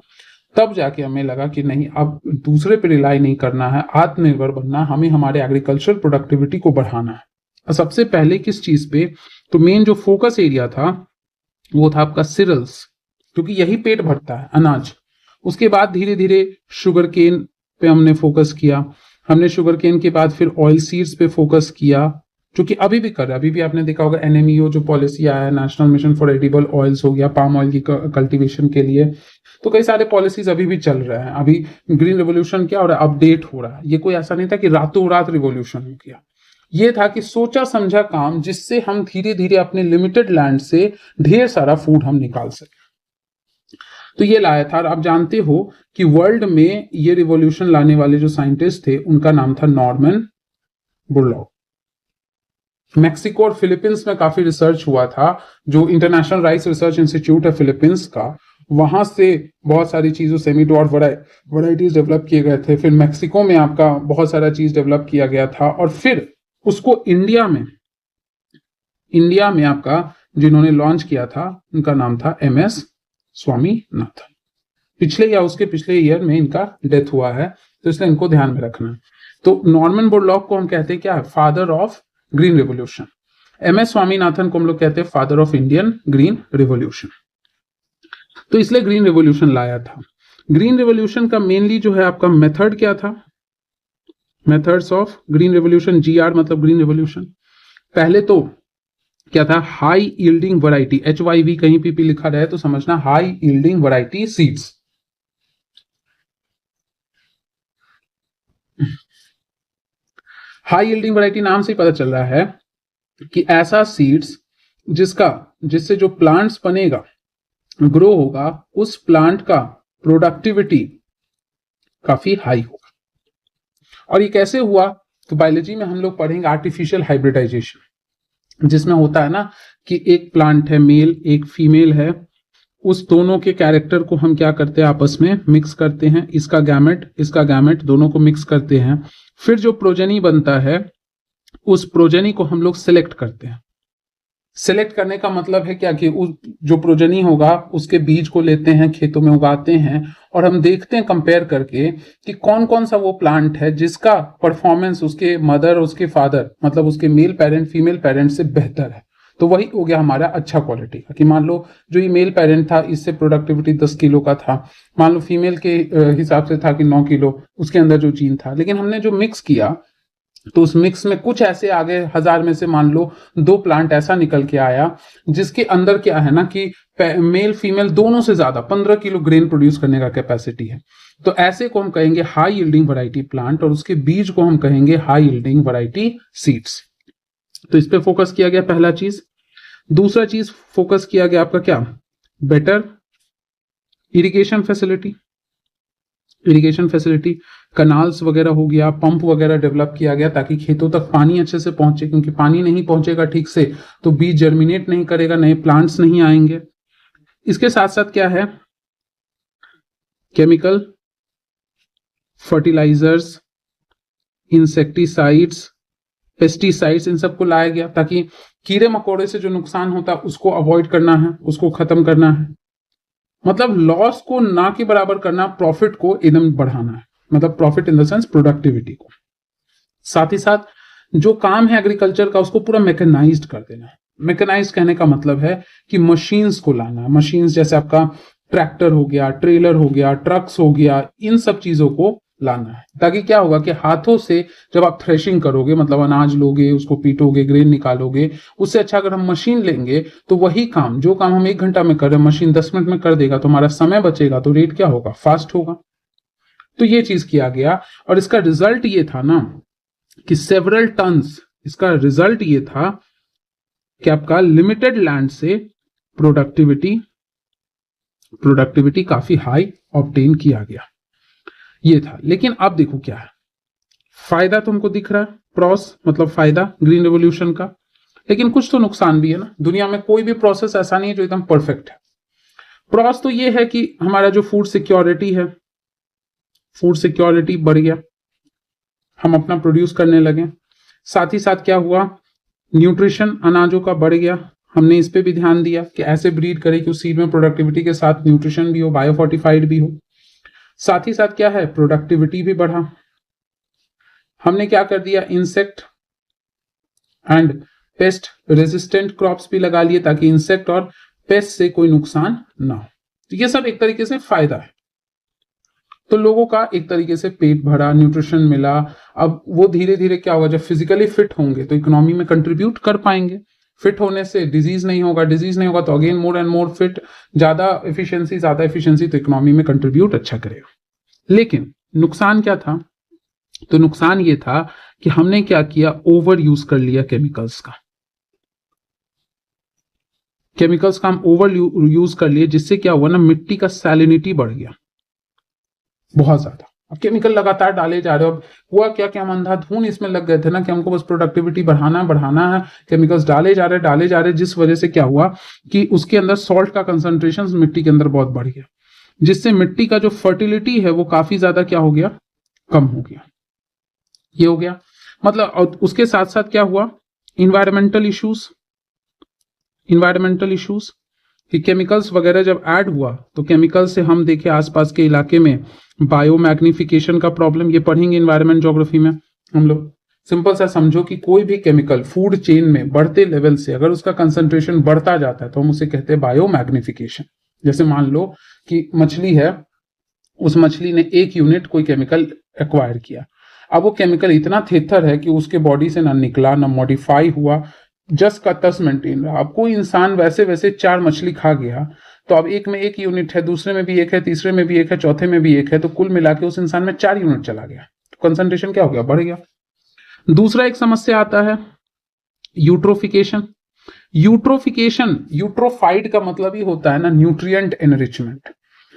तब जाके हमें लगा कि नहीं, अब दूसरे पे रिलाई नहीं करना है, आत्मनिर्भर बनना, हमें हमारे एग्रीकल्चर प्रोडक्टिविटी को बढ़ाना है। और सबसे पहले किस चीज पे, तो मेन जो फोकस एरिया था वो था आपका सिरल्स, क्योंकि यही पेट भरता है, अनाज। उसके बाद धीरे धीरे शुगर केन पे हमने फोकस किया। हमने शुगर केन के बाद फिर ऑयल सीड्स पे फोकस किया, जो कि अभी भी कर रहा है। अभी भी आपने देखा होगा एनएमईओ जो पॉलिसी आया है, national mission for edible oils हो गया, पाम ऑयल की कल्टीवेशन के लिए, तो कई सारे पॉलिसीज अभी भी चल रहे हैं। अभी ग्रीन रेवोल्यूशन क्या हो रहा है, अपडेट हो रहा है। ये कोई ऐसा नहीं था कि रातों रात रिवोल्यूशन हो गया, ये था कि सोचा समझा काम, जिससे हम धीरे धीरे अपने लिमिटेड लैंड से ढेर सारा फूड हम निकाल सके। तो ये लाया था। और आप जानते हो कि वर्ल्ड में ये रिवॉल्यूशन लाने वाले जो साइंटिस्ट थे उनका नाम था नॉर्मन बोरलॉग। मैक्सिको और फिलीपींस में काफी रिसर्च हुआ था, जो इंटरनेशनल राइस रिसर्च इंस्टीट्यूट है फिलीपींस का, वहां से बहुत सारी चीजों सेमी डॉट वराइटीज डेवलप किए गए थे। फिर मैक्सिको में आपका बहुत सारा चीज डेवलप किया गया था, और फिर उसको इंडिया में आपका जिन्होंने लॉन्च किया था उनका नाम था MS स्वामीनाथन। पिछले या उसके पिछले ईयर में इनका डेथ हुआ है, तो इसलिए इनको ध्यान में रखना है। तो नॉर्मन बोरलॉग को हम कहते हैं क्या है, father of green revolution. MS Swaminathan को हम लोग कहते हैं father of Indian green revolution. तो इसलिए ग्रीन रिवोल्यूशन लाया था। ग्रीन रिवोल्यूशन का मेनली जो है आपका मेथड क्या था, methods of green revolution, GR मतलब ग्रीन रिवोल्यूशन। पहले तो क्या था, हाई यील्डिंग वैरायटी, HYV कहीं पे भी लिखा रहे तो समझना high yielding variety seeds. High yielding variety नाम से पता चल रहा है कि ऐसा सीड्स जिससे जो प्लांट्स बनेगा, ग्रो होगा, उस प्लांट का प्रोडक्टिविटी काफी हाई होगा। और ये कैसे हुआ, तो बायोलॉजी में हम लोग पढ़ेंगे आर्टिफिशियल हाइब्रिडाइजेशन, जिसमें होता है ना कि एक प्लांट है मेल, एक फीमेल है, उस दोनों के कैरेक्टर को हम क्या करते हैं, आपस में मिक्स करते हैं, इसका गैमेट दोनों को मिक्स करते हैं। फिर जो प्रोजेनी बनता है, उस प्रोजेनी को हम लोग सिलेक्ट करते हैं। सिलेक्ट करने का मतलब है क्या, कि उस जो प्रोजेनी होगा उसके बीज को लेते हैं, खेतों में उगाते हैं, और हम देखते हैं कंपेयर करके कि कौन कौन सा वो प्लांट है जिसका परफॉर्मेंस उसके मदर और उसके फादर, मतलब उसके मेल पेरेंट फीमेल पेरेंट से बेहतर है। तो वही हो गया हमारा अच्छा क्वालिटी का, कि मान लो जो ये मेल पेरेंट था इससे प्रोडक्टिविटी 10 किलो का था, मान लो फीमेल के हिसाब से था कि 9 किलो उसके अंदर जो जीन था, लेकिन हमने जो मिक्स किया तो उस मिक्स में कुछ ऐसे आ गए, 1000 में से मान लो 2 प्लांट ऐसा निकल के आया जिसके अंदर क्या है ना कि मेल फीमेल दोनों से ज्यादा 15 किलो ग्रेन प्रोड्यूस करने का कैपेसिटी है। तो ऐसे को हम कहेंगे हाई यील्डिंग वैरायटी प्लांट, और उसके बीज को हम कहेंगे हाई यील्डिंग वैरायटी सीड्स। तो इस पे फोकस किया गया, पहला चीज। दूसरा चीज फोकस किया गया आपका क्या, बेटर इरिगेशन फैसिलिटी, कनाल्स वगैरह हो गया, पंप वगैरह डेवलप किया गया ताकि खेतों तक पानी अच्छे से पहुंचे, क्योंकि पानी नहीं पहुंचेगा ठीक से तो बीज जर्मिनेट नहीं करेगा, नए प्लांट्स नहीं आएंगे। इसके साथ साथ क्या है, केमिकल फर्टिलाइजर्स, इंसेक्टिसाइड्स, पेस्टिसाइड्स, इन सबको लाया गया ताकि कीड़े मकोड़े से जो नुकसान होता है उसको अवॉइड करना है, उसको खत्म करना है। मतलब लॉस को ना के बराबर करना, प्रॉफिट को एकदम बढ़ाना है, मतलब profit in the sense productivity को। साथ ही साथ जो काम है एग्रीकल्चर का उसको पूरा मैकेनाइज्ड कर देना है। मैकेनाइज्ड कहने का मतलब है कि मशीन्स को लाना है, मशीन्स जैसे आपका ट्रैक्टर हो गया, ट्रेलर हो गया, ट्रक्स हो गया, इन सब चीजों को लाना है, ताकि क्या होगा कि हाथों से जब आप थ्रेशिंग करोगे, मतलब अनाज लोगे, उसको पीटोगे, ग्रेन निकालोगे, उससे अच्छा अगर हम मशीन लेंगे तो वही काम, जो काम हम 1 घंटा में कर रहे हैं मशीन 10 मिनट में कर देगा, तो हमारा समय बचेगा, तो रेट क्या होगा, फास्ट होगा। तो ये चीज किया गया, और इसका रिजल्ट ये था ना कि सेवरल टन्स, इसका रिजल्ट ये था कि आपका लिमिटेड लैंड से प्रोडक्टिविटी काफी हाई ऑब्टेन किया गया, ये था। लेकिन अब देखो क्या है, फायदा तुमको दिख रहा है, प्रॉस मतलब फायदा ग्रीन रेवोल्यूशन का, लेकिन कुछ तो नुकसान भी है ना। दुनिया में कोई भी प्रोसेस ऐसा नहीं है जो एकदम परफेक्ट है। प्रॉस तो ये है कि हमारा जो फूड सिक्योरिटी है, फूड सिक्योरिटी बढ़ गया, हम अपना प्रोड्यूस करने लगे। साथ ही साथ क्या हुआ, न्यूट्रिशन अनाजों का बढ़ गया, हमने इस पे भी ध्यान दिया कि ऐसे ब्रीड करें कि उस सीड में प्रोडक्टिविटी के साथ न्यूट्रिशन भी हो, बायोफोर्टिफाइड भी हो। साथ ही साथ क्या है, प्रोडक्टिविटी भी बढ़ा। हमने क्या कर दिया, insect and pest resistant crops भी लगा लिए ताकि इंसेक्ट और पेस्ट से कोई नुकसान ना हो। तो ये सब एक तरीके से फायदा है। तो लोगों का एक तरीके से पेट भरा, न्यूट्रिशन मिला। अब वो धीरे धीरे क्या होगा, जब फिजिकली फिट होंगे तो इकोनॉमी में कंट्रीब्यूट कर पाएंगे। फिट होने से डिजीज नहीं होगा, डिजीज नहीं होगा तो again more and more fit, ज्यादा एफिशिएंसी तो इकोनॉमी में कंट्रीब्यूट अच्छा करेगा। लेकिन नुकसान क्या था, तो नुकसान ये था कि हमने क्या किया, ओवर यूज कर लिया केमिकल्स का। केमिकल्स का हम ओवर यूज कर लिए, जिससे क्या हुआ ना, मिट्टी का सैलिनिटी बढ़ गया बहुत ज्यादा। अब केमिकल लगातार डाले जा रहे हो, अब हुआ क्या कि हम अंधाधुन इसमें लग गए थे ना कि हमको बस प्रोडक्टिविटी बढ़ाना है, केमिकल्स डाले जा रहे, जिस वजह से क्या हुआ कि उसके अंदर सॉल्ट का कंसंट्रेशन मिट्टी के अंदर बहुत बढ़ गया, जिससे मिट्टी का जो फर्टिलिटी है वो काफी ज्यादा क्या हो गया, कम हो गया। ये हो गया मतलब। और उसके साथ साथ क्या हुआ, इन्वायरमेंटल इश्यूज कि केमिकल्स वगैरह जब ऐड हुआ तो केमिकल से हम देखे आसपास के इलाके में बायोमैग्निफिकेशन का प्रॉब्लम, ये पढ़ेंगे इन्वायरमेंट ज्योग्राफी में हम लोग। सिंपल सा समझो कि कोई भी केमिकल फूड चेन में बढ़ते लेवल से अगर उसका कंसंट्रेशन बढ़ता जाता है तो हम उसे कहते हैं बायोमैग्निफिकेशन। जैसे मान लो कि मछली है, उस मछली ने 1 यूनिट कोई केमिकल एक्वायर किया, अब वो केमिकल इतना थेथर है कि उसके बॉडी से ना निकला ना मॉडिफाई हुआ, जस्ट का तस मेंटेन रहा। अब कोई इंसान वैसे वैसे 4 मछली खा गया तो अब एक में 1 यूनिट है, दूसरे में भी 1 है, तीसरे में भी 1 है, चौथे में भी 1 है, तो कुल मिला के उस इंसान में 4 यूनिट चला गया, तो कंसंट्रेशन क्या हो गया, बढ़ गया। दूसरा एक समस्या आता है यूट्रोफिकेशन। यूट्रोफाइड का मतलब ही होता है ना न्यूट्रिएंट एनरिचमेंट।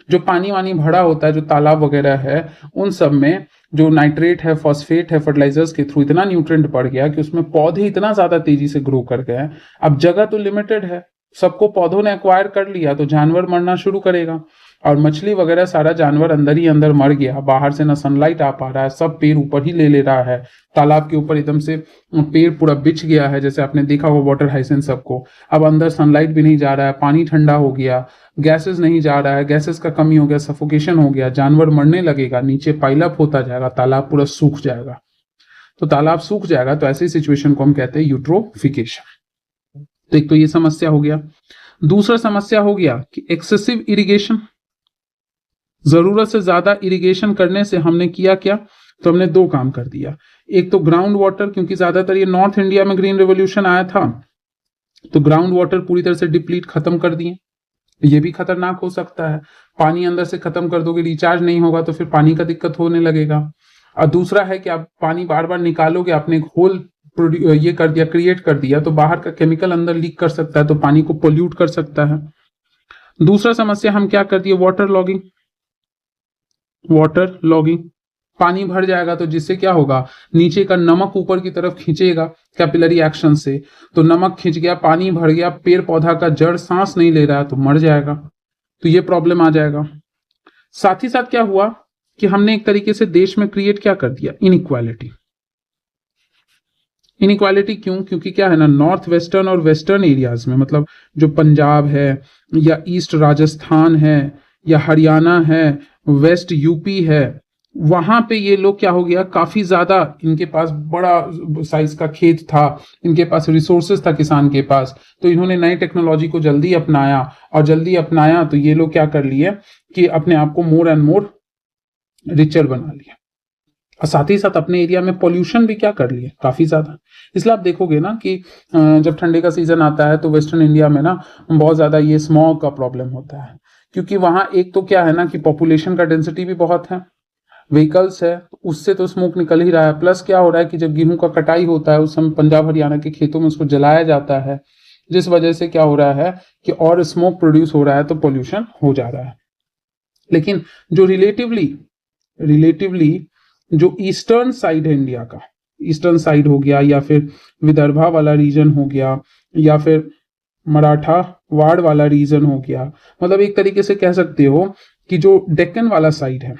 जो पानी वानी भरा होता है, जो तालाब वगैरह है, उन सब में जो नाइट्रेट है, फॉस्फेट है, फर्टिलाइजर्स के थ्रू इतना न्यूट्रिएंट बढ़ गया कि उसमें पौधे इतना ज्यादा तेजी से ग्रो कर गए। अब जगह तो लिमिटेड है, सबको पौधों ने एक्वायर कर लिया तो जानवर मरना शुरू करेगा, और मछली वगैरह सारा जानवर अंदर ही अंदर मर गया। बाहर से ना सनलाइट आ पा रहा है, सब पेड़ ऊपर ही ले रहा है, तालाब के ऊपर एकदम से पेड़ पूरा बिछ गया है, जैसे आपने देखा होगा वाटर हाइसेंस सबको। अब अंदर सनलाइट भी नहीं जा रहा है, पानी ठंडा हो गया, गैसेस नहीं जा रहा है, गैसेस का कमी हो गया, सफोकेशन हो गया, जानवर मरने लगेगा, नीचे पाइलअप होता जाएगा, तालाब पूरा सूख जाएगा। तो तालाब सूख जाएगा तो ऐसी सिचुएशन को हम कहते हैं यूट्रोफिकेशन। तो एक तो ये समस्या हो गया। दूसरा समस्या हो गया कि एक्सेसिव इरिगेशन। जरूरत से ज्यादा इरिगेशन करने से हमने किया क्या, तो हमने 2 काम कर दिया। एक तो ग्राउंड वाटर, क्योंकि ज्यादातर ये नॉर्थ इंडिया में ग्रीन रेवोल्यूशन आया था, तो ग्राउंड वाटर पूरी तरह से डिप्लीट खत्म कर दिए। ये भी खतरनाक हो सकता है, पानी अंदर से खत्म कर दोगे, रिचार्ज नहीं होगा तो फिर पानी का दिक्कत होने लगेगा। और दूसरा है कि आप पानी बार बार निकालोगे, आपने एक होल ये कर दिया, क्रिएट कर दिया, तो बाहर का केमिकल अंदर लीक कर सकता है, तो पानी को पोल्यूट कर सकता है। दूसरा समस्या हम क्या कर दिए, वाटर लॉगिंग। पानी भर जाएगा तो जिससे क्या होगा, नीचे का नमक ऊपर की तरफ खींचेगा कैपिलरी एक्शन से, तो नमक खींच गया, पानी भर गया, पेड़ पौधा का जड़ सांस नहीं ले रहा है तो मर जाएगा, तो ये प्रॉब्लम आ जाएगा। साथ ही साथ क्या हुआ कि हमने एक तरीके से देश में क्रिएट क्या कर दिया, इनइक्वालिटी। क्यों, क्योंकि क्या है ना, नॉर्थ वेस्टर्न और वेस्टर्न एरियाज में, मतलब जो पंजाब है या ईस्ट राजस्थान है या हरियाणा है, वेस्ट यूपी है, वहां पे ये लोग क्या हो गया, काफी ज्यादा इनके पास बड़ा साइज का खेत था, इनके पास रिसोर्सेज था किसान के पास, तो इन्होंने नई टेक्नोलॉजी को जल्दी अपनाया, तो ये लोग क्या कर लिए कि अपने आप को मोर एंड मोर रिचर बना लिया, और साथ ही साथ अपने एरिया में पॉल्यूशन भी क्या कर लिए, काफी ज्यादा। इसलिए आप देखोगे ना कि जब ठंडे का सीजन आता है तो वेस्टर्न इंडिया में ना बहुत ज्यादा ये स्मॉग का प्रॉब्लम होता है, क्योंकि वहां एक तो क्या है ना कि पॉपुलेशन का डेंसिटी भी बहुत है, व्हीकल्स है, उससे तो स्मोक निकल ही रहा है, प्लस क्या हो रहा है कि जब गेहूं का कटाई होता है उस समय पंजाब हरियाणा के खेतों में उसको जलाया जाता है, जिस वजह से क्या हो रहा है कि और स्मोक प्रोड्यूस हो रहा है, तो पोल्यूशन हो जा रहा है। लेकिन जो रिलेटिवली जो ईस्टर्न साइड है इंडिया का, ईस्टर्न साइड हो गया या फिर विदर्भा वाला रीजन हो गया या फिर मराठा वाड़ वाला रीजन हो गया, मतलब एक तरीके से कह सकते हो कि जो डेक्कन वाला साइड है,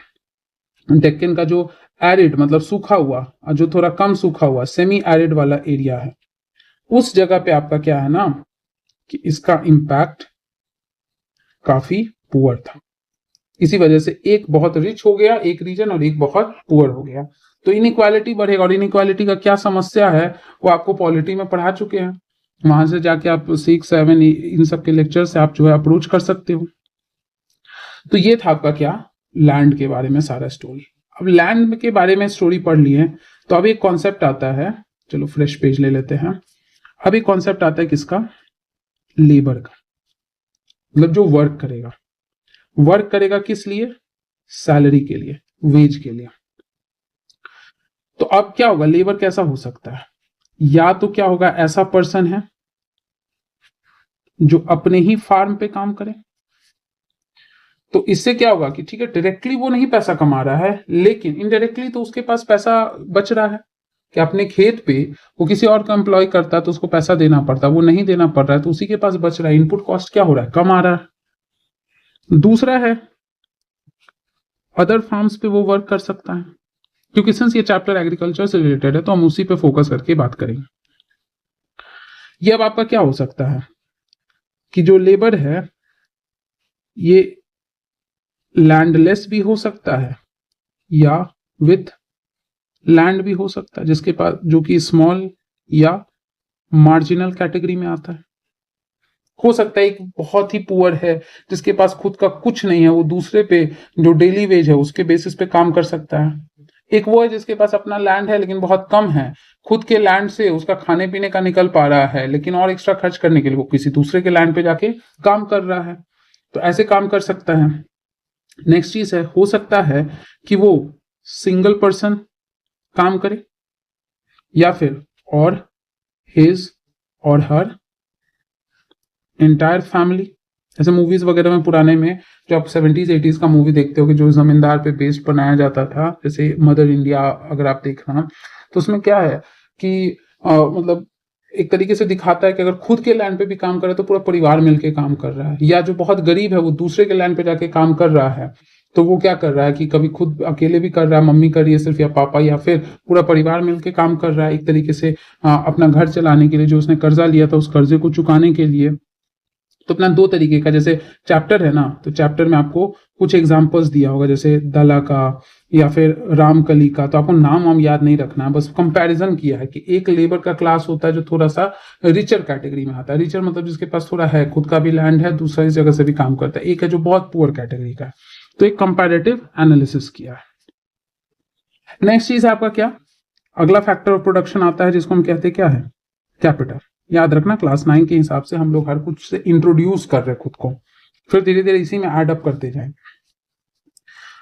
डेक्कन का जो एरिड मतलब सूखा हुआ और जो थोड़ा कम सूखा हुआ सेमी एरिड वाला एरिया है, उस जगह पे आपका क्या है ना कि इसका इम्पैक्ट काफी पुअर था। इसी वजह से एक बहुत रिच हो गया एक रीजन और एक बहुत पुअर हो गया, तो इनइक्वालिटी बढ़ेगा। और इनइक्वालिटी का क्या समस्या है वो आपको पॉलिटी में पढ़ा चुके हैं, वहां से जाके आप 6-7 इन सब के लेक्चर से आप जो है अप्रोच कर सकते हो। तो ये था आपका क्या लैंड के बारे में सारा स्टोरी। अब लैंड के बारे में स्टोरी पढ़ लिए तो अब एक कॉन्सेप्ट आता है, चलो फ्रेश पेज ले लेते हैं। अब एक कॉन्सेप्ट आता है किसका, लेबर का, मतलब जो वर्क करेगा। वर्क करेगा किस लिए, सैलरी के लिए, वेज के लिए। तो अब क्या होगा, लेबर कैसा हो सकता है, या तो क्या होगा ऐसा पर्सन है जो अपने ही फार्म पे काम करे, तो इससे क्या होगा कि ठीक है डायरेक्टली वो नहीं पैसा कमा रहा है लेकिन इनडायरेक्टली तो उसके पास पैसा बच रहा है कि अपने खेत पे वो किसी और का एम्प्लॉय करता है तो उसको पैसा देना पड़ता है, वो नहीं देना पड़ रहा है तो उसी के पास बच रहा है, इनपुट कॉस्ट क्या हो रहा है, कम आ रहा है। दूसरा है अदर फार्म्स पे वो वर्क कर सकता है, क्योंकि सिंस ये चैप्टर एग्रीकल्चर से रिलेटेड है तो हम उसी पे फोकस करके बात करेंगे। ये अब आपका क्या हो सकता है कि जो लेबर है ये लैंडलेस भी हो सकता है या विथ लैंड भी हो सकता है, जिसके पास जो कि स्मॉल या मार्जिनल कैटेगरी में आता है। हो सकता है एक बहुत ही पुअर है जिसके पास खुद का कुछ नहीं है, वो दूसरे पे जो डेली वेज है उसके बेसिस पे काम कर सकता है। एक वो है जिसके पास अपना लैंड है लेकिन बहुत कम है, खुद के लैंड से उसका खाने पीने का निकल पा रहा है लेकिन और एक्स्ट्रा खर्च करने के लिए वो किसी दूसरे के लैंड पे जाके काम कर रहा है, तो ऐसे काम कर सकता है। नेक्स्ट चीज है, हो सकता है कि वो सिंगल पर्सन काम करे या फिर और हिज और हर एंटायर फैमिली। जैसे मूवीज वगैरह में पुराने में जो आप 70s-80s का मूवी देखते हो कि जो जमींदार पे बेस्ड बनाया जाता था, जैसे मदर इंडिया अगर आप देखना तो उसमें क्या है कि मतलब एक तरीके से दिखाता है कि अगर खुद के लैंड पे भी काम कर रहा है तो पूरा परिवार मिलके काम कर रहा है, या जो बहुत गरीब है वो दूसरे के लैंड पे जाके काम कर रहा है तो वो क्या कर रहा है कि कभी खुद अकेले भी कर रहा है, मम्मी कर रही है सिर्फ या पापा, या फिर पूरा परिवार मिलके काम कर रहा है एक तरीके से अपना घर चलाने के लिए, जो उसने कर्जा लिया था उस कर्जे को चुकाने के लिए। तो अपना दो तरीके का जैसे चैप्टर है ना, तो चैप्टर में आपको कुछ एग्जांपल्स दिया होगा जैसे दला का या फिर रामकली का, तो आपको नाम वाम याद नहीं रखना है, बस कंपैरिजन किया है कि एक लेबर का क्लास होता है जो थोड़ा सा रिचर कैटेगरी में आता है। रिचर मतलब जिसके पास थोड़ा है, खुद का भी लैंड है, दूसरा इस जगह से भी काम करता है। एक है जो बहुत पुअर कैटेगरी का है, तो एक कंपैरेटिव एनालिसिस किया है। नेक्स्ट चीज है आपका क्या, अगला फैक्टर ऑफ प्रोडक्शन आता है जिसको हम कहते हैं क्या है, कैपिटल। याद रखना क्लास 9 के हिसाब से हम लोग हर कुछ से इंट्रोड्यूस कर रहे हैं खुद को, फिर धीरे धीरे इसी में ऐड अप करते जाएंगे।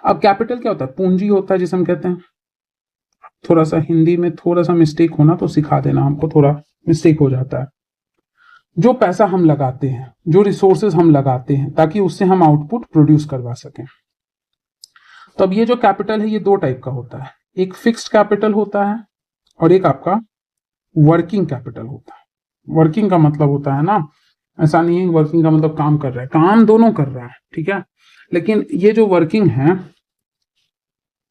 अब कैपिटल क्या होता है, पूंजी होता है जिसे हम कहते हैं, थोड़ा सा हिंदी में थोड़ा सा मिस्टेक होना तो सिखा देना, हमको थोड़ा मिस्टेक हो जाता है। जो पैसा हम लगाते हैं, जो रिसोर्सेज हम लगाते हैं ताकि उससे हम आउटपुट प्रोड्यूस करवा सकें। तो अब ये जो कैपिटल है ये दो टाइप का होता है, एक फिक्स्ड कैपिटल होता है और एक आपका वर्किंग कैपिटल होता है। वर्किंग का मतलब होता है ना, ऐसा नहीं है वर्किंग का मतलब काम कर रहा है, काम दोनों कर रहा है, ठीक है, लेकिन ये जो वर्किंग है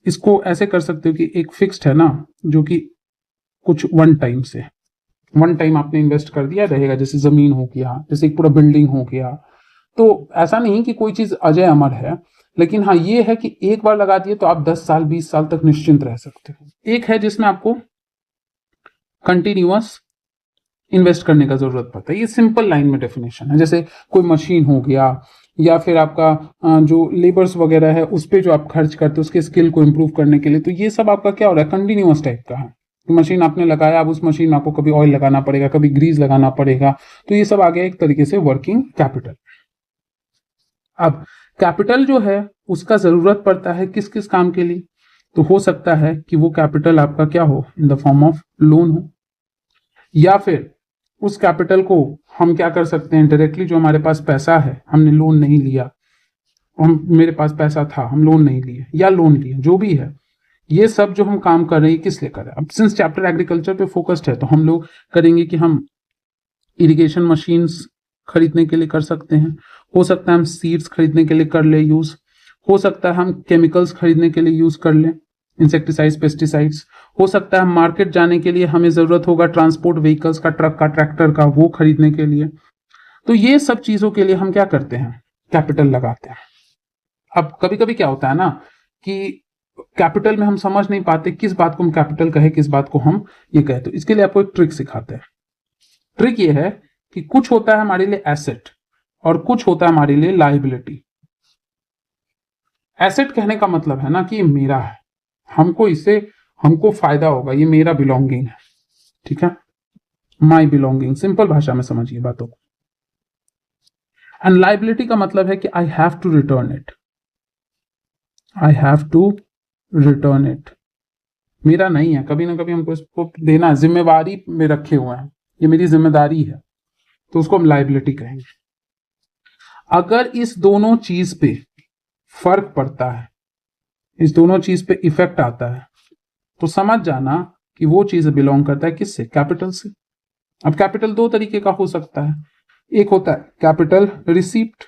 इसको ऐसे कर सकते हो कि एक फिक्स्ड है ना जो कि कुछ वन टाइम से, वन टाइम आपने इन्वेस्ट कर दिया रहेगा, जैसे जमीन हो गया, जैसे एक पूरा बिल्डिंग हो गया। तो ऐसा नहीं कि कोई चीज अजय अमर है, लेकिन हाँ ये है कि एक बार लगा दिए तो आप 10 साल 20 साल तक निश्चिंत रह सकते हो। एक है जिसमें आपको कंटिन्यूअस इन्वेस्ट करने का जरूरत पड़ता है, ये सिंपल लाइन में डेफिनेशन है। जैसे कोई मशीन हो गया या फिर आपका जो लेबर्स वगैरह है उस पर जो आप खर्च करते हो उसके स्किल को इम्प्रूव करने के लिए, तो ये सब आपका क्या हो रहा है, कंटिन्यूअस टाइप का है। मशीन आपने लगाया, अब उस मशीन में आपको कभी ऑयल लगाना पड़ेगा, कभी ग्रीस लगाना पड़ेगा, तो ये सब आ गया एक तरीके से वर्किंग कैपिटल। अब कैपिटल जो है उसका जरूरत पड़ता है किस किस काम के लिए, तो हो सकता है कि वो कैपिटल आपका क्या हो, in the form of loan हो, या फिर उस कैपिटल को हम क्या कर सकते हैं डायरेक्टली, जो हमारे पास पैसा है हमने लोन नहीं लिया, हम मेरे पास पैसा था हम लोन नहीं लिए या लोन लिए, जो भी है ये सब जो हम काम कर रहे हैं किस लिए कर रहे हैं। अब सिंस चैप्टर एग्रीकल्चर पे फोकस्ड है तो हम लोग करेंगे कि हम इरिगेशन मशीन्स खरीदने के लिए कर सकते हैं, हो सकता है हम सीड्स खरीदने के लिए कर ले यूज, हो सकता है हम केमिकल्स खरीदने के लिए यूज कर लें, इंसेक्टिसाइड्स, पेस्टिसाइड्स, हो सकता है मार्केट जाने के लिए हमें जरूरत होगा ट्रांसपोर्ट व्हीकल्स का, ट्रक का, ट्रैक्टर का, वो खरीदने के लिए। तो ये सब चीजों के लिए हम क्या करते हैं, कैपिटल लगाते हैं। अब कभी कभी क्या होता है ना कि कैपिटल में हम समझ नहीं पाते किस बात को हम कैपिटल कहे, किस बात को हम ये कहे। तो इसके लिए आपको एक ट्रिक सिखाते हैं। ट्रिक ये है कि कुछ होता है हमारे लिए एसेट और कुछ होता है हमारे लिए लायबिलिटी। एसेट कहने का मतलब है ना कि ये मेरा है, हमको फायदा होगा, ये मेरा बिलोंगिंग है, ठीक है, माई बिलोंगिंग, सिंपल भाषा में समझिए बातों को। एंड लायबिलिटी का मतलब है कि I have to return it, I have to return it, मेरा नहीं है, कभी ना कभी हमको इसको देना है, जिम्मेवारी में रखे हुए हैं, ये मेरी जिम्मेदारी है, तो उसको हम लायबिलिटी कहेंगे। अगर इस दोनों चीज पे फर्क पड़ता है, इस दोनों चीज पे इफेक्ट आता है, तो समझ जाना कि वो चीज बिलोंग करता है किससे, कैपिटल से। अब कैपिटल दो तरीके का हो सकता है, एक होता है कैपिटल रिसीप्ट।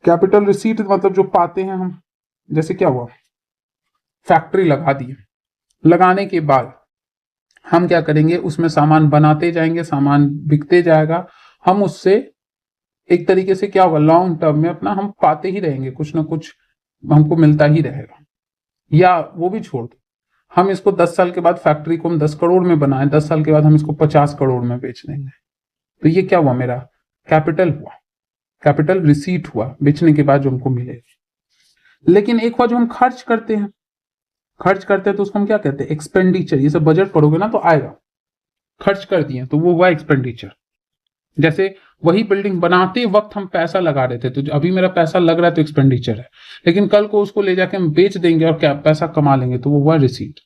कैपिटल रिसीट मतलब जो पाते हैं हम, जैसे क्या हुआ, फैक्ट्री लगा दी, लगाने के बाद हम क्या करेंगे, उसमें सामान बनाते जाएंगे, सामान बिकते जाएगा, हम उससे एक तरीके से क्या होगा, लॉन्ग टर्म में अपना हम पाते ही रहेंगे, कुछ ना कुछ हमको मिलता ही रहेगा। या वो भी छोड़ दो, हम इसको 10 साल के बाद फैक्ट्री को हम 10 करोड़ में बनाएं, 10 साल के बाद हम इसको 50 करोड़ में बेच देंगे, तो ये क्या हुआ, मेरा कैपिटल हुआ, कैपिटल रिसीट हुआ, बेचने के बाद जो हमको मिलेगा। लेकिन एक हुआ जो हम खर्च करते हैं, खर्च करते हैं तो उसको हम क्या कहते हैं, एक्सपेंडिचर। ये सब बजट पढ़ोगे ना तो आएगा, खर्च कर दिए तो वो हुआ एक्सपेंडिचर। जैसे वही बिल्डिंग बनाते वक्त हम पैसा लगा रहे थे, तो अभी मेरा पैसा लग रहा है तो एक्सपेंडिचर है, लेकिन कल को उसको ले जाके हम बेच देंगे और क्या पैसा कमा लेंगे, तो वो हुआ रिसीट।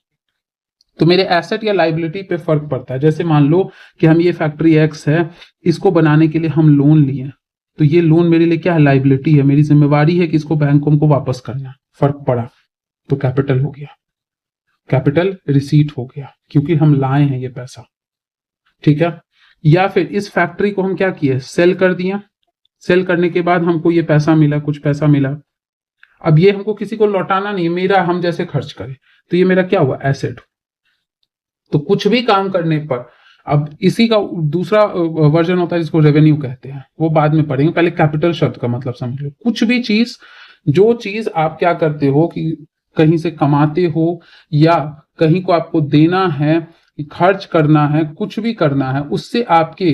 तो मेरे एसेट या लाइबिलिटी पे फर्क पड़ता है। जैसे मान लो कि हम ये फैक्ट्री एक्स है, इसको बनाने के लिए हम लोन लिए, तो ये लोन मेरे लिए क्या है, लाइबिलिटी है, मेरी जिम्मेवारी है कि इसको बैंक को हमको वापस करना। फर्क पड़ा तो कैपिटल हो गया, कैपिटल रिसीट हो गया, क्योंकि हम लाए हैं ये पैसा, ठीक है। या फिर इस फैक्ट्री को हम क्या किए, सेल कर दिया, सेल करने के बाद हमको ये पैसा मिला, कुछ पैसा मिला, अब ये हमको किसी को लौटाना नहीं, मेरा, हम जैसे खर्च करें, तो ये मेरा क्या हुआ, एसेट। तो कुछ भी काम करने पर, अब इसी का दूसरा वर्जन होता है जिसको रेवेन्यू कहते हैं, वो बाद में पढ़ेंगे, पहले कैपिटल शब्द का मतलब समझ लो। कुछ भी चीज, जो चीज आप क्या करते हो कि कहीं से कमाते हो या कहीं को आपको देना है, खर्च करना है, कुछ भी करना है, उससे आपके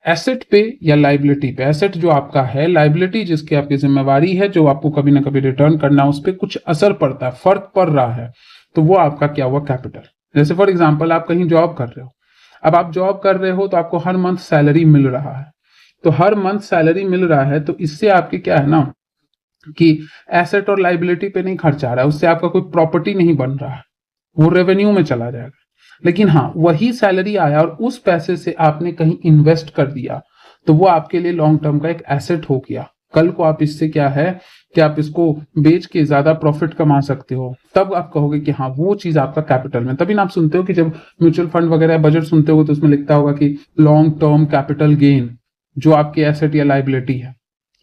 एसेट पे या लाइबिलिटी पे, एसेट जो आपका है, लाइबिलिटी जिसकी आपकी जिम्मेवारी है, जो आपको कभी ना कभी रिटर्न करना है, उस पर कुछ असर पड़ता है, फर्क पड़ रहा है, तो वो आपका क्या हुआ, कैपिटल। जैसे फॉर एग्जाम्पल आप कहीं जॉब कर रहे हो, अब आप जॉब कर रहे हो तो आपको हर मंथ सैलरी मिल रहा है, तो हर मंथ सैलरी मिल रहा है, तो इससे आपके क्या है ना कि एसेट और लाइबिलिटी पे नहीं खर्च आ रहा है, उससे आपका कोई प्रॉपर्टी नहीं बन रहा है, वो रेवेन्यू में चला जाएगा। लेकिन हाँ, वही सैलरी आया और उस पैसे से आपने कहीं इन्वेस्ट कर दिया, तो वो आपके लिए लॉन्ग टर्म का एक एसेट हो गया। कल को आप इससे क्या है कि आप इसको बेच के ज्यादा प्रॉफिट कमा सकते हो, तब आप कहोगे कि हाँ वो चीज आपका कैपिटल में। तभी ना आप सुनते हो कि जब म्यूचुअल फंड वगैरह बजट सुनते हो तो उसमें लिखता होगा कि लॉन्ग टर्म कैपिटल गेन, जो आपकी एसेट या लाइबिलिटी है।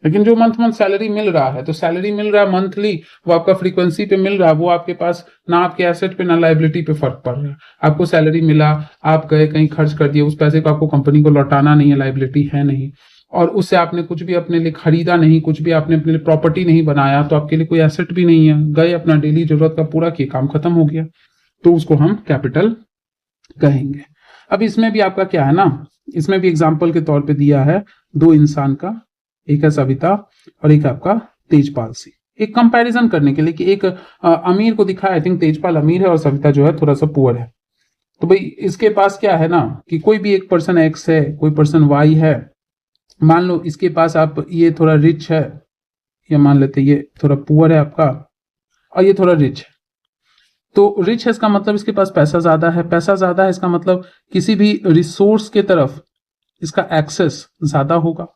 लेकिन जो मंथ मंथ सैलरी मिल रहा है, तो सैलरी मिल रहा है मंथली, वो आपका फ्रीक्वेंसी पे मिल रहा है, वो आपके पास ना आपके एसेट पे ना लाइबिलिटी पे फर्क पड़ रहा है। आपको सैलरी मिला, आप गए कहीं खर्च कर दिए, उस पैसे को आपको कंपनी को लौटाना नहीं है, लाइबिलिटी है नहीं, और उससे आपने कुछ भी अपने लिए खरीदा नहीं, कुछ भी आपने अपने लिए प्रॉपर्टी नहीं बनाया, तो आपके लिए कोई एसेट भी नहीं है, गए अपना डेली जरूरत का पूरा किए, काम खत्म हो गया, तो उसको हम कैपिटल कहेंगे। अब इसमें भी आपका क्या है ना, इसमें भी एग्जाम्पल के तौर पे दिया है दो इंसान का, एक है सविता और एक आपका तेजपाल सिंह, एक कंपैरिजन करने के लिए कि एक अमीर को दिखाया, आई थिंक तेजपाल अमीर है और सविता जो है थोड़ा सा पुअर है। तो भाई इसके पास क्या है ना कि कोई भी एक पर्सन एक्स है, कोई पर्सन वाई है, मान लो इसके पास आप, ये थोड़ा रिच है, या मान लेते ये थोड़ा पुअर है आपका, और ये थोड़ा रिच है। तो रिच है इसका मतलब इसके पास पैसा ज्यादा है, पैसा ज्यादा है इसका मतलब किसी भी रिसोर्स के तरफ इसका एक्सेस ज्यादा होगा।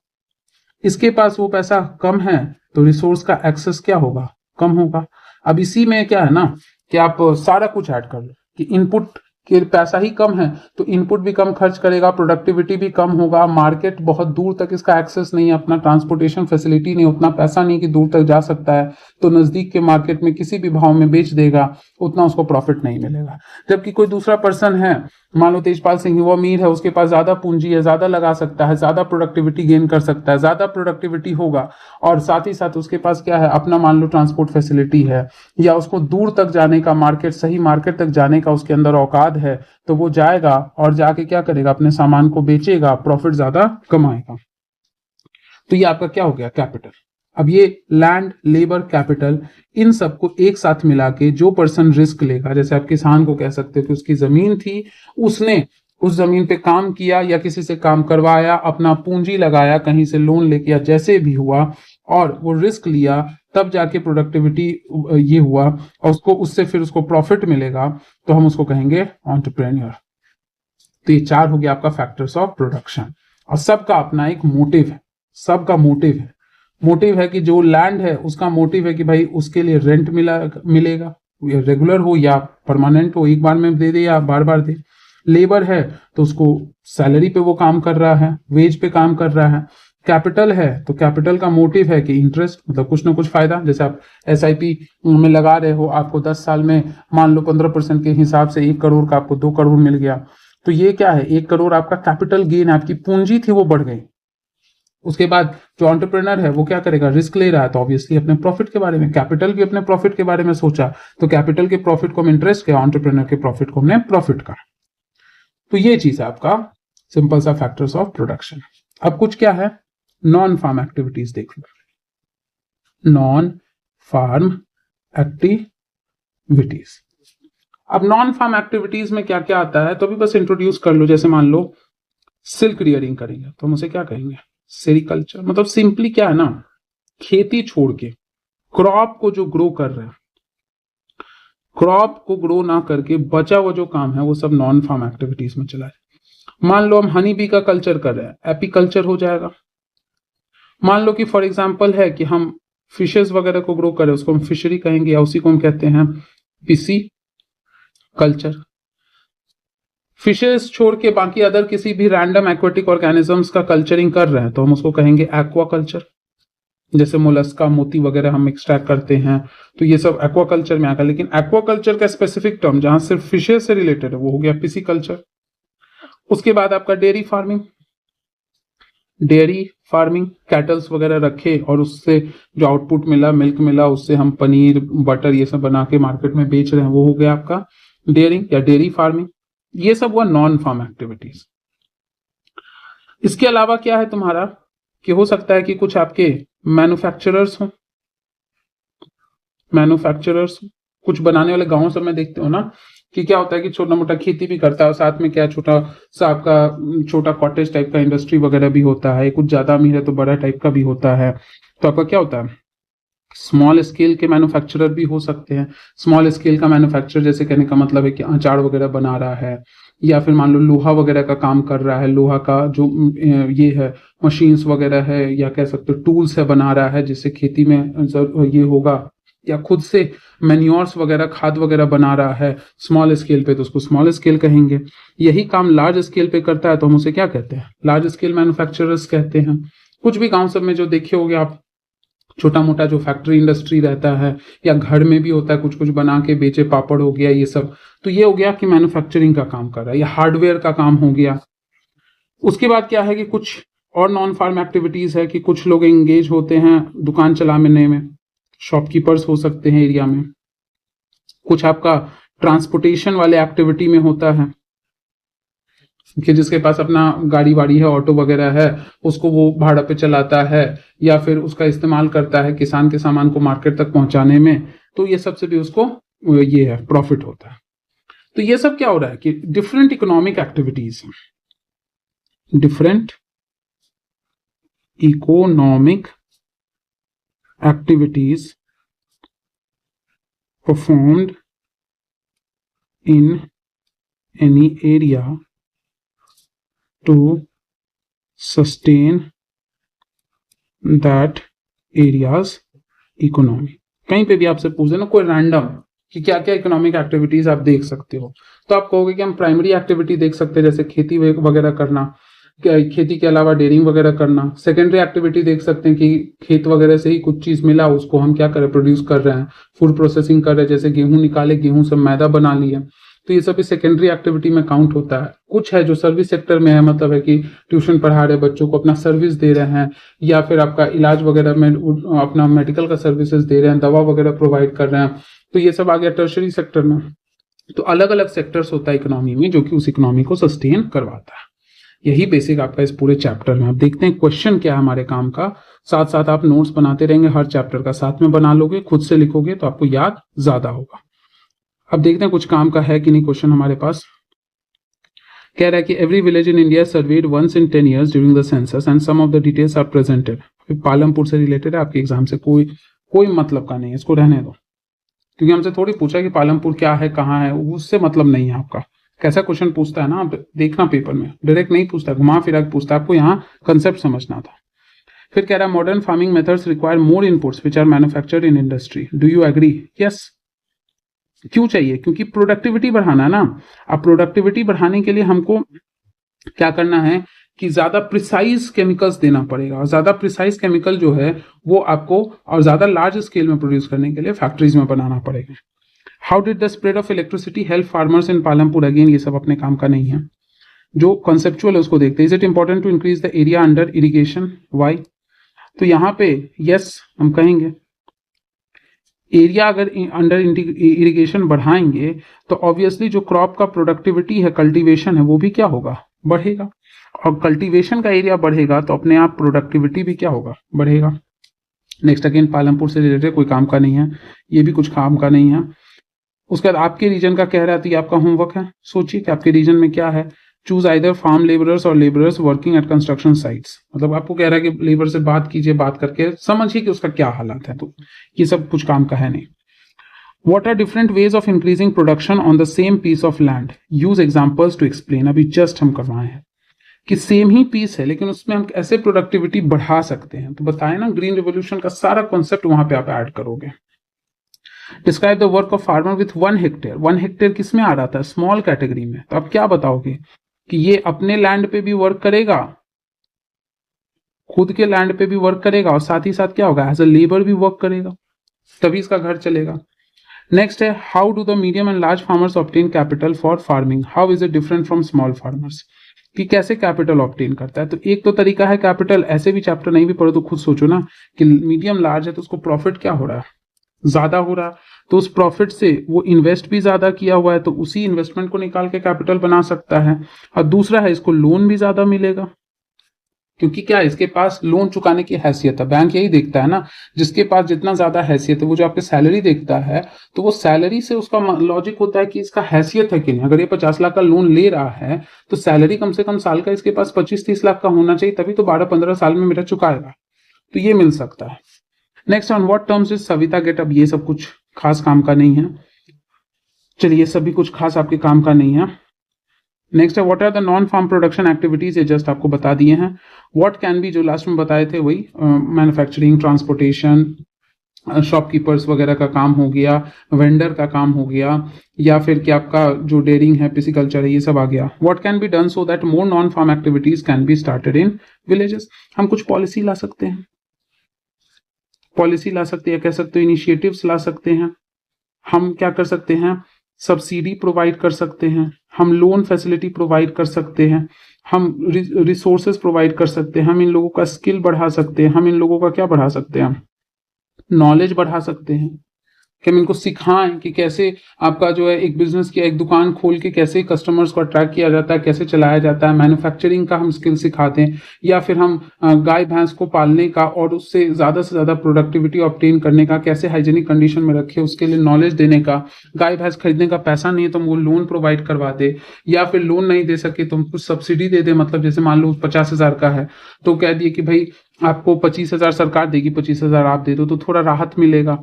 इसके पास वो पैसा कम है तो रिसोर्स का एक्सेस क्या होगा, कम होगा। अब इसी में क्या है ना कि आप सारा कुछ ऐड कर लो कि इनपुट कि पैसा ही कम है तो इनपुट भी कम खर्च करेगा, प्रोडक्टिविटी भी कम होगा, मार्केट बहुत दूर तक इसका एक्सेस नहीं है, अपना ट्रांसपोर्टेशन फैसिलिटी नहीं, उतना पैसा नहीं कि दूर तक जा सकता है, तो नजदीक के मार्केट में किसी भी भाव में बेच देगा, उतना उसको प्रॉफिट नहीं मिलेगा। जबकि कोई दूसरा पर्सन है, मान लो तेजपाल सिंह, वो अमीर है, उसके पास ज्यादा पूंजी है, ज्यादा लगा सकता है, ज्यादा प्रोडक्टिविटी गेन कर सकता है, ज्यादा प्रोडक्टिविटी होगा, और साथ ही साथ उसके पास क्या है, अपना मान लो ट्रांसपोर्ट फैसिलिटी है, या उसको दूर तक जाने का, मार्केट, सही मार्केट तक जाने का उसके अंदर औकात है, तो वो जाएगा और जाके क्या करेगा, अपने सामान को बेचेगा, प्रॉफिट ज्यादा कमाएगा। तो ये आपका क्या हो गया, कैपिटल। अब ये लैंड, लेबर, कैपिटल, इन सबको एक साथ मिला के जो पर्सन रिस्क लेगा, जैसे आप किसान को कह सकते हो कि उसकी जमीन थी, उसने उस जमीन पे काम किया या किसी से काम करवाया, अपना पूंजी लगाया, कहीं से लोन लेके या जैसे भी हुआ, और वो रिस्क लिया, तब जाके प्रोडक्टिविटी ये हुआ, और उसको उससे फिर उसको प्रॉफिट मिलेगा, तो हम उसको कहेंगे एंटरप्रेन्योर। तो ये 4 हो गया आपका फैक्टर्स ऑफ प्रोडक्शन, और सबका अपना एक मोटिव है, सबका मोटिव है कि जो लैंड है उसका मोटिव है कि भाई उसके लिए रेंट मिलेगा, रेगुलर हो या परमानेंट हो, एक बार में दे दे या बार बार दे। लेबर है तो उसको सैलरी पे वो काम कर रहा है, वेज पे काम कर रहा है। कैपिटल है तो कैपिटल का मोटिव है कि इंटरेस्ट, मतलब कुछ ना कुछ फायदा, जैसे आप SIP में लगा रहे हो, आपको 10 साल में मान लो 15% के हिसाब से 1 करोड़ का आपको 2 करोड़ मिल गया, तो ये क्या है, 1 करोड़ आपका कैपिटल गेन, आपकी पूंजी थी वो बढ़ गई। उसके बाद जो एंटरप्रेन्योर है वो क्या करेगा, रिस्क ले रहा है, तो ऑब्वियसली अपने प्रॉफिट के बारे में, कैपिटल भी अपने प्रॉफिट के बारे में सोचा, तो कैपिटल के प्रॉफिट को हम इंटरेस्ट किया, एंटरप्रेन्योर के प्रॉफिट को हमने प्रॉफिट का। तो ये चीज है आपका सिंपल सा फैक्टर्स ऑफ प्रोडक्शन। अब कुछ क्या है, नॉन फार्म एक्टिविटीज देख लो, नॉन फार्म एक्टिविटीज। अब नॉन फार्म एक्टिविटीज में क्या क्या आता है, तो अभी बस इंट्रोड्यूस कर लो। जैसे मान लो सिल्क रियरिंग करेंगे तो हम उसे क्या कहेंगे, सेरिकल्चर। मतलब सिंपली क्या है ना, खेती छोड़ के क्रॉप को जो ग्रो कर रहे हैं, क्रॉप को ग्रो ना करके बचा हुआ जो काम है वो सब नॉन फार्म एक्टिविटीज में चला है। मान लो हम हनी बी का कल्चर कर रहे हैं, एपीकल्चर हो जाएगा। मान लो कि फॉर एग्जांपल है कि हम फिशेस वगैरह को ग्रो करें, उसको हम फिशरी कहेंगे, या उसी को हम कहते हैं पिसी कल्चर। फिशेस छोड़ के बाकी अदर किसी भी रैंडम एक्वेटिक ऑर्गेनिजम्स का कल्चरिंग कर रहे हैं तो हम उसको कहेंगे एक्वा कल्चर। जैसे मोलस्का, मोती वगैरह हम एक्सट्रैक्ट करते हैं, तो ये सब एक्वाकल्चर में आएगा। लेकिन एक्वाकल्चर का स्पेसिफिक टर्म जहां सिर्फ फिशेस से रिलेटेड है वो हो गया पिसीकल्चर। उसके बाद आपका dairy farming, dairy farming kettles वगैरह रखे और उससे जो आउटपुट मिला, मिल्क मिला, उससे हम पनीर, बटर ये सब बना के मार्केट में बेच रहे हैं, वो हो गया आपका डेयरिंग या डेयरी फार्मिंग। ये सब हुआ नॉन फार्म एक्टिविटीज। इसके अलावा क्या है तुम्हारा, कि हो सकता है कि कुछ आपके मैन्युफैक्चरर्स हो, कुछ बनाने वाले गांवों सब में देखते हो ना कि क्या होता है कि छोटा मोटा खेती भी करता है और साथ में क्या छोटा सा आपका छोटा कॉटेज टाइप का इंडस्ट्री वगैरह भी होता है। कुछ ज्यादा अमीर है तो बड़ा टाइप का भी होता है। तो आपका क्या होता है, स्मॉल स्केल के मैन्युफैक्चरर भी हो सकते हैं। स्मॉल स्केल का मैन्युफैक्चरर जैसे कहने का मतलब है कि अचार वगैरह बना रहा है, या फिर मान लो लोहा वगैरह का काम कर रहा है, लोहा का जो ये है मशीन्स वगैरह है, या कह सकते हो टूल्स है बना रहा है जिससे खेती में ये होगा, या खुद से मैन्योर्स वगैरह, खाद वगैरह बना रहा है स्मॉल स्केल पे, तो उसको स्मॉल स्केल कहेंगे। यही काम लार्ज स्केल पे करता है तो हम उसे क्या कहते हैं, लार्ज स्केल मैन्युफैक्चरर्स कहते हैं। कुछ भी गांव सब में जो देखे होंगे आप, छोटा मोटा जो फैक्ट्री इंडस्ट्री रहता है, या घर में भी होता है, कुछ कुछ बना के बेचे, पापड़ हो गया ये सब, तो ये हो गया कि मैन्युफैक्चरिंग का काम कर रहा है, या हार्डवेयर का काम हो गया। उसके बाद क्या है कि कुछ और नॉन फार्म एक्टिविटीज है कि कुछ लोग एंगेज होते हैं दुकान चलाने में, शॉपकीपर्स हो सकते हैं एरिया में। कुछ आपका ट्रांसपोर्टेशन वाले एक्टिविटी में होता है कि जिसके पास अपना गाड़ी वाड़ी है, ऑटो वगैरह है, उसको वो भाड़ा पे चलाता है, या फिर उसका इस्तेमाल करता है किसान के सामान को मार्केट तक पहुंचाने में, तो ये सबसे भी उसको ये है प्रॉफिट होता है। तो ये सब क्या हो रहा है कि different economic activities, different economic activities performed in any area to sustain that area's economy। कहीं पे भी आपसे पूछ देना कोई रैंडम कि क्या क्या इकोनॉमिक एक्टिविटीज आप देख सकते हो। तो आप कहोगे कि हम प्राइमरी एक्टिविटी देख सकते हैं, जैसे खेती वगैरह करना, खेती के अलावा डेयरिंग वगैरह करना। सेकेंडरी एक्टिविटी देख सकते हैं कि खेत वगैरह से ही कुछ चीज मिला, उसको हम क्या कर रहे हैं, प्रोड्यूस कर रहे हैं, फूड प्रोसेसिंग कर रहे हैं, जैसे गेहूं निकाले, गेहूं से मैदा बना लिया। तो ये सभी सेकेंडरी एक्टिविटी में काउंट होता है। कुछ है जो सर्विस सेक्टर में है, मतलब है कि ट्यूशन पढ़ा रहे बच्चों को, अपना सर्विस दे रहे हैं, या फिर आपका इलाज वगैरह में अपना मेडिकल का सर्विसेज दे रहे हैं, दवा वगैरह प्रोवाइड कर रहे हैं। तो ये सब आ गया टर्शरी सेक्टर में। तो अलग अलग सेक्टर्स होता है इकोनॉमी में, जो कि उस इकोनॉमी को सस्टेन करवाता है। यही बेसिक आपका इस पूरे चैप्टर में। अब देखते हैं क्वेश्चन क्या है हमारे काम का। साथ साथ आप नोट्स बनाते रहेंगे, हर चैप्टर का साथ में बना लोगे, खुद से लिखोगे तो आपको याद ज्यादा होगा। अब देखते हैं कुछ काम का है कि नहीं क्वेश्चन हमारे पास। कह रहा है कि every village in India served once in 10 years during the census and some of the details are presented. Palampur से रिलेटेड है, आपके एग्जाम से कोई मतलब का नहीं है, इसको रहने दो, क्योंकि हमसे थोड़ी पूछा कि पालमपुर क्या है, कहाँ है, उससे मतलब नहीं है आपका। कैसा क्वेश्चन पूछता है ना, आप देखना पेपर में, डायरेक्ट नहीं पूछता, घुमा फिरा के पूछता है, आपको यहाँ कंसेप्ट समझना था। फिर कह रहा है modern farming methods require more inputs which are manufactured in industry, do you agree? Yes. क्यों चाहिए? क्योंकि प्रोडक्टिविटी बढ़ाना है ना। अब प्रोडक्टिविटी बढ़ाने के लिए हमको क्या करना है कि ज्यादा प्रिसाइज केमिकल्स देना पड़ेगा, और ज्यादा प्रिसाइज केमिकल जो है वो आपको और ज्यादा लार्ज स्केल में प्रोड्यूस करने के लिए फैक्ट्रीज में बनाना पड़ेगा। How did the spread of electricity help farmers in Palampur? Again ये सब अपने काम का नहीं है, जो कॉन्सेप्चुअल है उसको देखते हैं। Is it important to increase the area under irrigation? Why? तो यहाँ पे यस हम कहेंगे। एरिया अगर अंडर इरिगेशन बढ़ाएंगे तो ऑब्वियसली जो क्रॉप का प्रोडक्टिविटी है, कल्टीवेशन है, वो भी क्या होगा, बढ़ेगा। और कल्टीवेशन का एरिया बढ़ेगा तो अपने आप प्रोडक्टिविटी भी क्या होगा, बढ़ेगा। नेक्स्ट अगेन पालमपुर से रिलेटेड कोई काम का नहीं है, ये भी कुछ काम का नहीं है। उसके बाद आपके रीजन का कह रहा है, तो ये आपका होमवर्क है। सोचिए कि आपके रीजन में क्या है। चूज आइदर फार्म लेबरर्स और labourers working at construction sites. मतलब आपको कह रहा है कि लेबर से बात कीजिए, बात करके समझिए कि उसका क्या हालात है। तो ये सब कुछ काम का है नहीं। What are different ways of increasing production on the same piece of land? Use examples to explain. अभी जस्ट हम करवाए हैं कि सेम ही पीस है लेकिन उसमें हम ऐसे प्रोडक्टिविटी बढ़ा सकते हैं। तो बताए ना, ग्रीन रिवोल्यूशन का सारा कॉन्सेप्ट वहां पे आप ऐड करोगे। Describe the work of farmer with 1 hectare। 1 hectare किस में आ रहा था, स्मॉल कैटेगरी में। तो आप क्या बताओगे कि ये अपने लैंड पे भी वर्क करेगा, खुद के लैंड पे भी वर्क करेगा, और साथ ही साथ क्या होगा, एज अ लेबर भी वर्क करेगा, तभी इसका घर चलेगा। नेक्स्ट है how do the medium and large farmers obtain capital for farming, how is it different from small farmers, कि कैसे कैपिटल ऑब्टेन करता है। तो एक तो तरीका है कैपिटल, ऐसे भी चैप्टर नहीं भी पढ़ो तो खुद सोचो ना कि मीडियम लार्ज है तो उसको प्रॉफिट क्या हो रहा है, ज्यादा हो रहा है, तो उस प्रॉफिट से वो इन्वेस्ट भी ज्यादा किया हुआ है तो उसी इन्वेस्टमेंट को निकाल के कैपिटल बना सकता है। और दूसरा है इसको लोन भी ज्यादा मिलेगा, क्योंकि क्या इसके पास लोन चुकाने की हैसियत है। बैंक यही देखता है ना, जिसके पास जितना ज्यादा हैसियत है, वो जो आपकी सैलरी देखता है तो वो सैलरी से उसका लॉजिक होता है कि इसका हैसियत है कि नहीं। अगर ये 50 लाख का लोन ले रहा है तो सैलरी कम से कम साल का इसके पास 25-30 लाख का होना चाहिए, तभी तो 12-15 साल में मेरा चुकाएगा। तो ये मिल सकता है। Next on what terms is Savita get. अब ये सब कुछ खास काम का नहीं है, चलिए सभी कुछ खास आपके काम का नहीं है। नेक्स्ट है what are the non farm production activities, ये जस्ट आपको बता दिए हैं। व्हाट कैन बी, जो लास्ट में बताए थे वही, मैन्युफैक्चरिंग, ट्रांसपोर्टेशन, शॉपकीपर्स वगैरह का काम हो गया, वेंडर का काम हो गया, या फिर कि आपका जो डेयरिंग है, पिसिकल्चर है, ये सब आ गया। What can be done so that more non farm activities can be started in villages. हम कुछ पॉलिसी ला सकते हैं, पॉलिसी ला सकते हैं, कह सकते हो इनिशिएटिव्स ला सकते हैं। हम क्या कर सकते हैं, सब्सिडी प्रोवाइड कर सकते हैं, हम लोन फैसिलिटी प्रोवाइड कर सकते हैं, हम रिसोर्सेज प्रोवाइड कर सकते हैं, हम इन लोगों का स्किल बढ़ा सकते हैं, हम इन लोगों का क्या बढ़ा सकते हैं, नॉलेज बढ़ा सकते हैं, कि हम इनको सिखाएं कि कैसे आपका जो है एक बिजनेस किया, एक दुकान खोल के कैसे कस्टमर्स को अट्रैक्ट किया जाता है, कैसे चलाया जाता है। मैन्युफैक्चरिंग का हम स्किल सिखाते हैं, या फिर हम गाय भैंस को पालने का और उससे ज़्यादा से ज़्यादा प्रोडक्टिविटी ऑब्टेन करने का, कैसे हाइजीनिक कंडीशन में रखे, उसके लिए नॉलेज देने का। गाय भैंस खरीदने का पैसा नहीं है तो हम वो लोन प्रोवाइड करवा दे, या फिर लोन नहीं दे सके तो हम कुछ सब्सिडी दे दे। मतलब जैसे मान लो 50,000 का है तो कह दिए कि भाई आपको 25,000 सरकार देगी, 25,000 आप दे दो, तो थोड़ा राहत मिलेगा,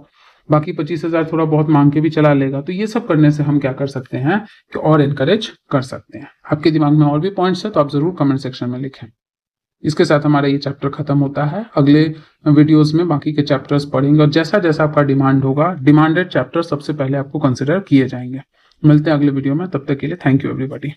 बाकी 25,000 थोड़ा बहुत मांग के भी चला लेगा। तो ये सब करने से हम क्या कर सकते हैं कि और इनकरेज कर सकते हैं। आपके दिमाग में और भी पॉइंट्स है तो आप जरूर कमेंट सेक्शन में लिखें। इसके साथ हमारा ये चैप्टर खत्म होता है। अगले वीडियोस में बाकी के चैप्टर्स पढ़ेंगे और जैसा जैसा आपका डिमांड होगा, डिमांडेड चैप्टर सबसे पहले आपको कंसिडर किए जाएंगे। मिलते हैं अगले वीडियो में, तब तक के लिए थैंक यू एवरीबॉडी।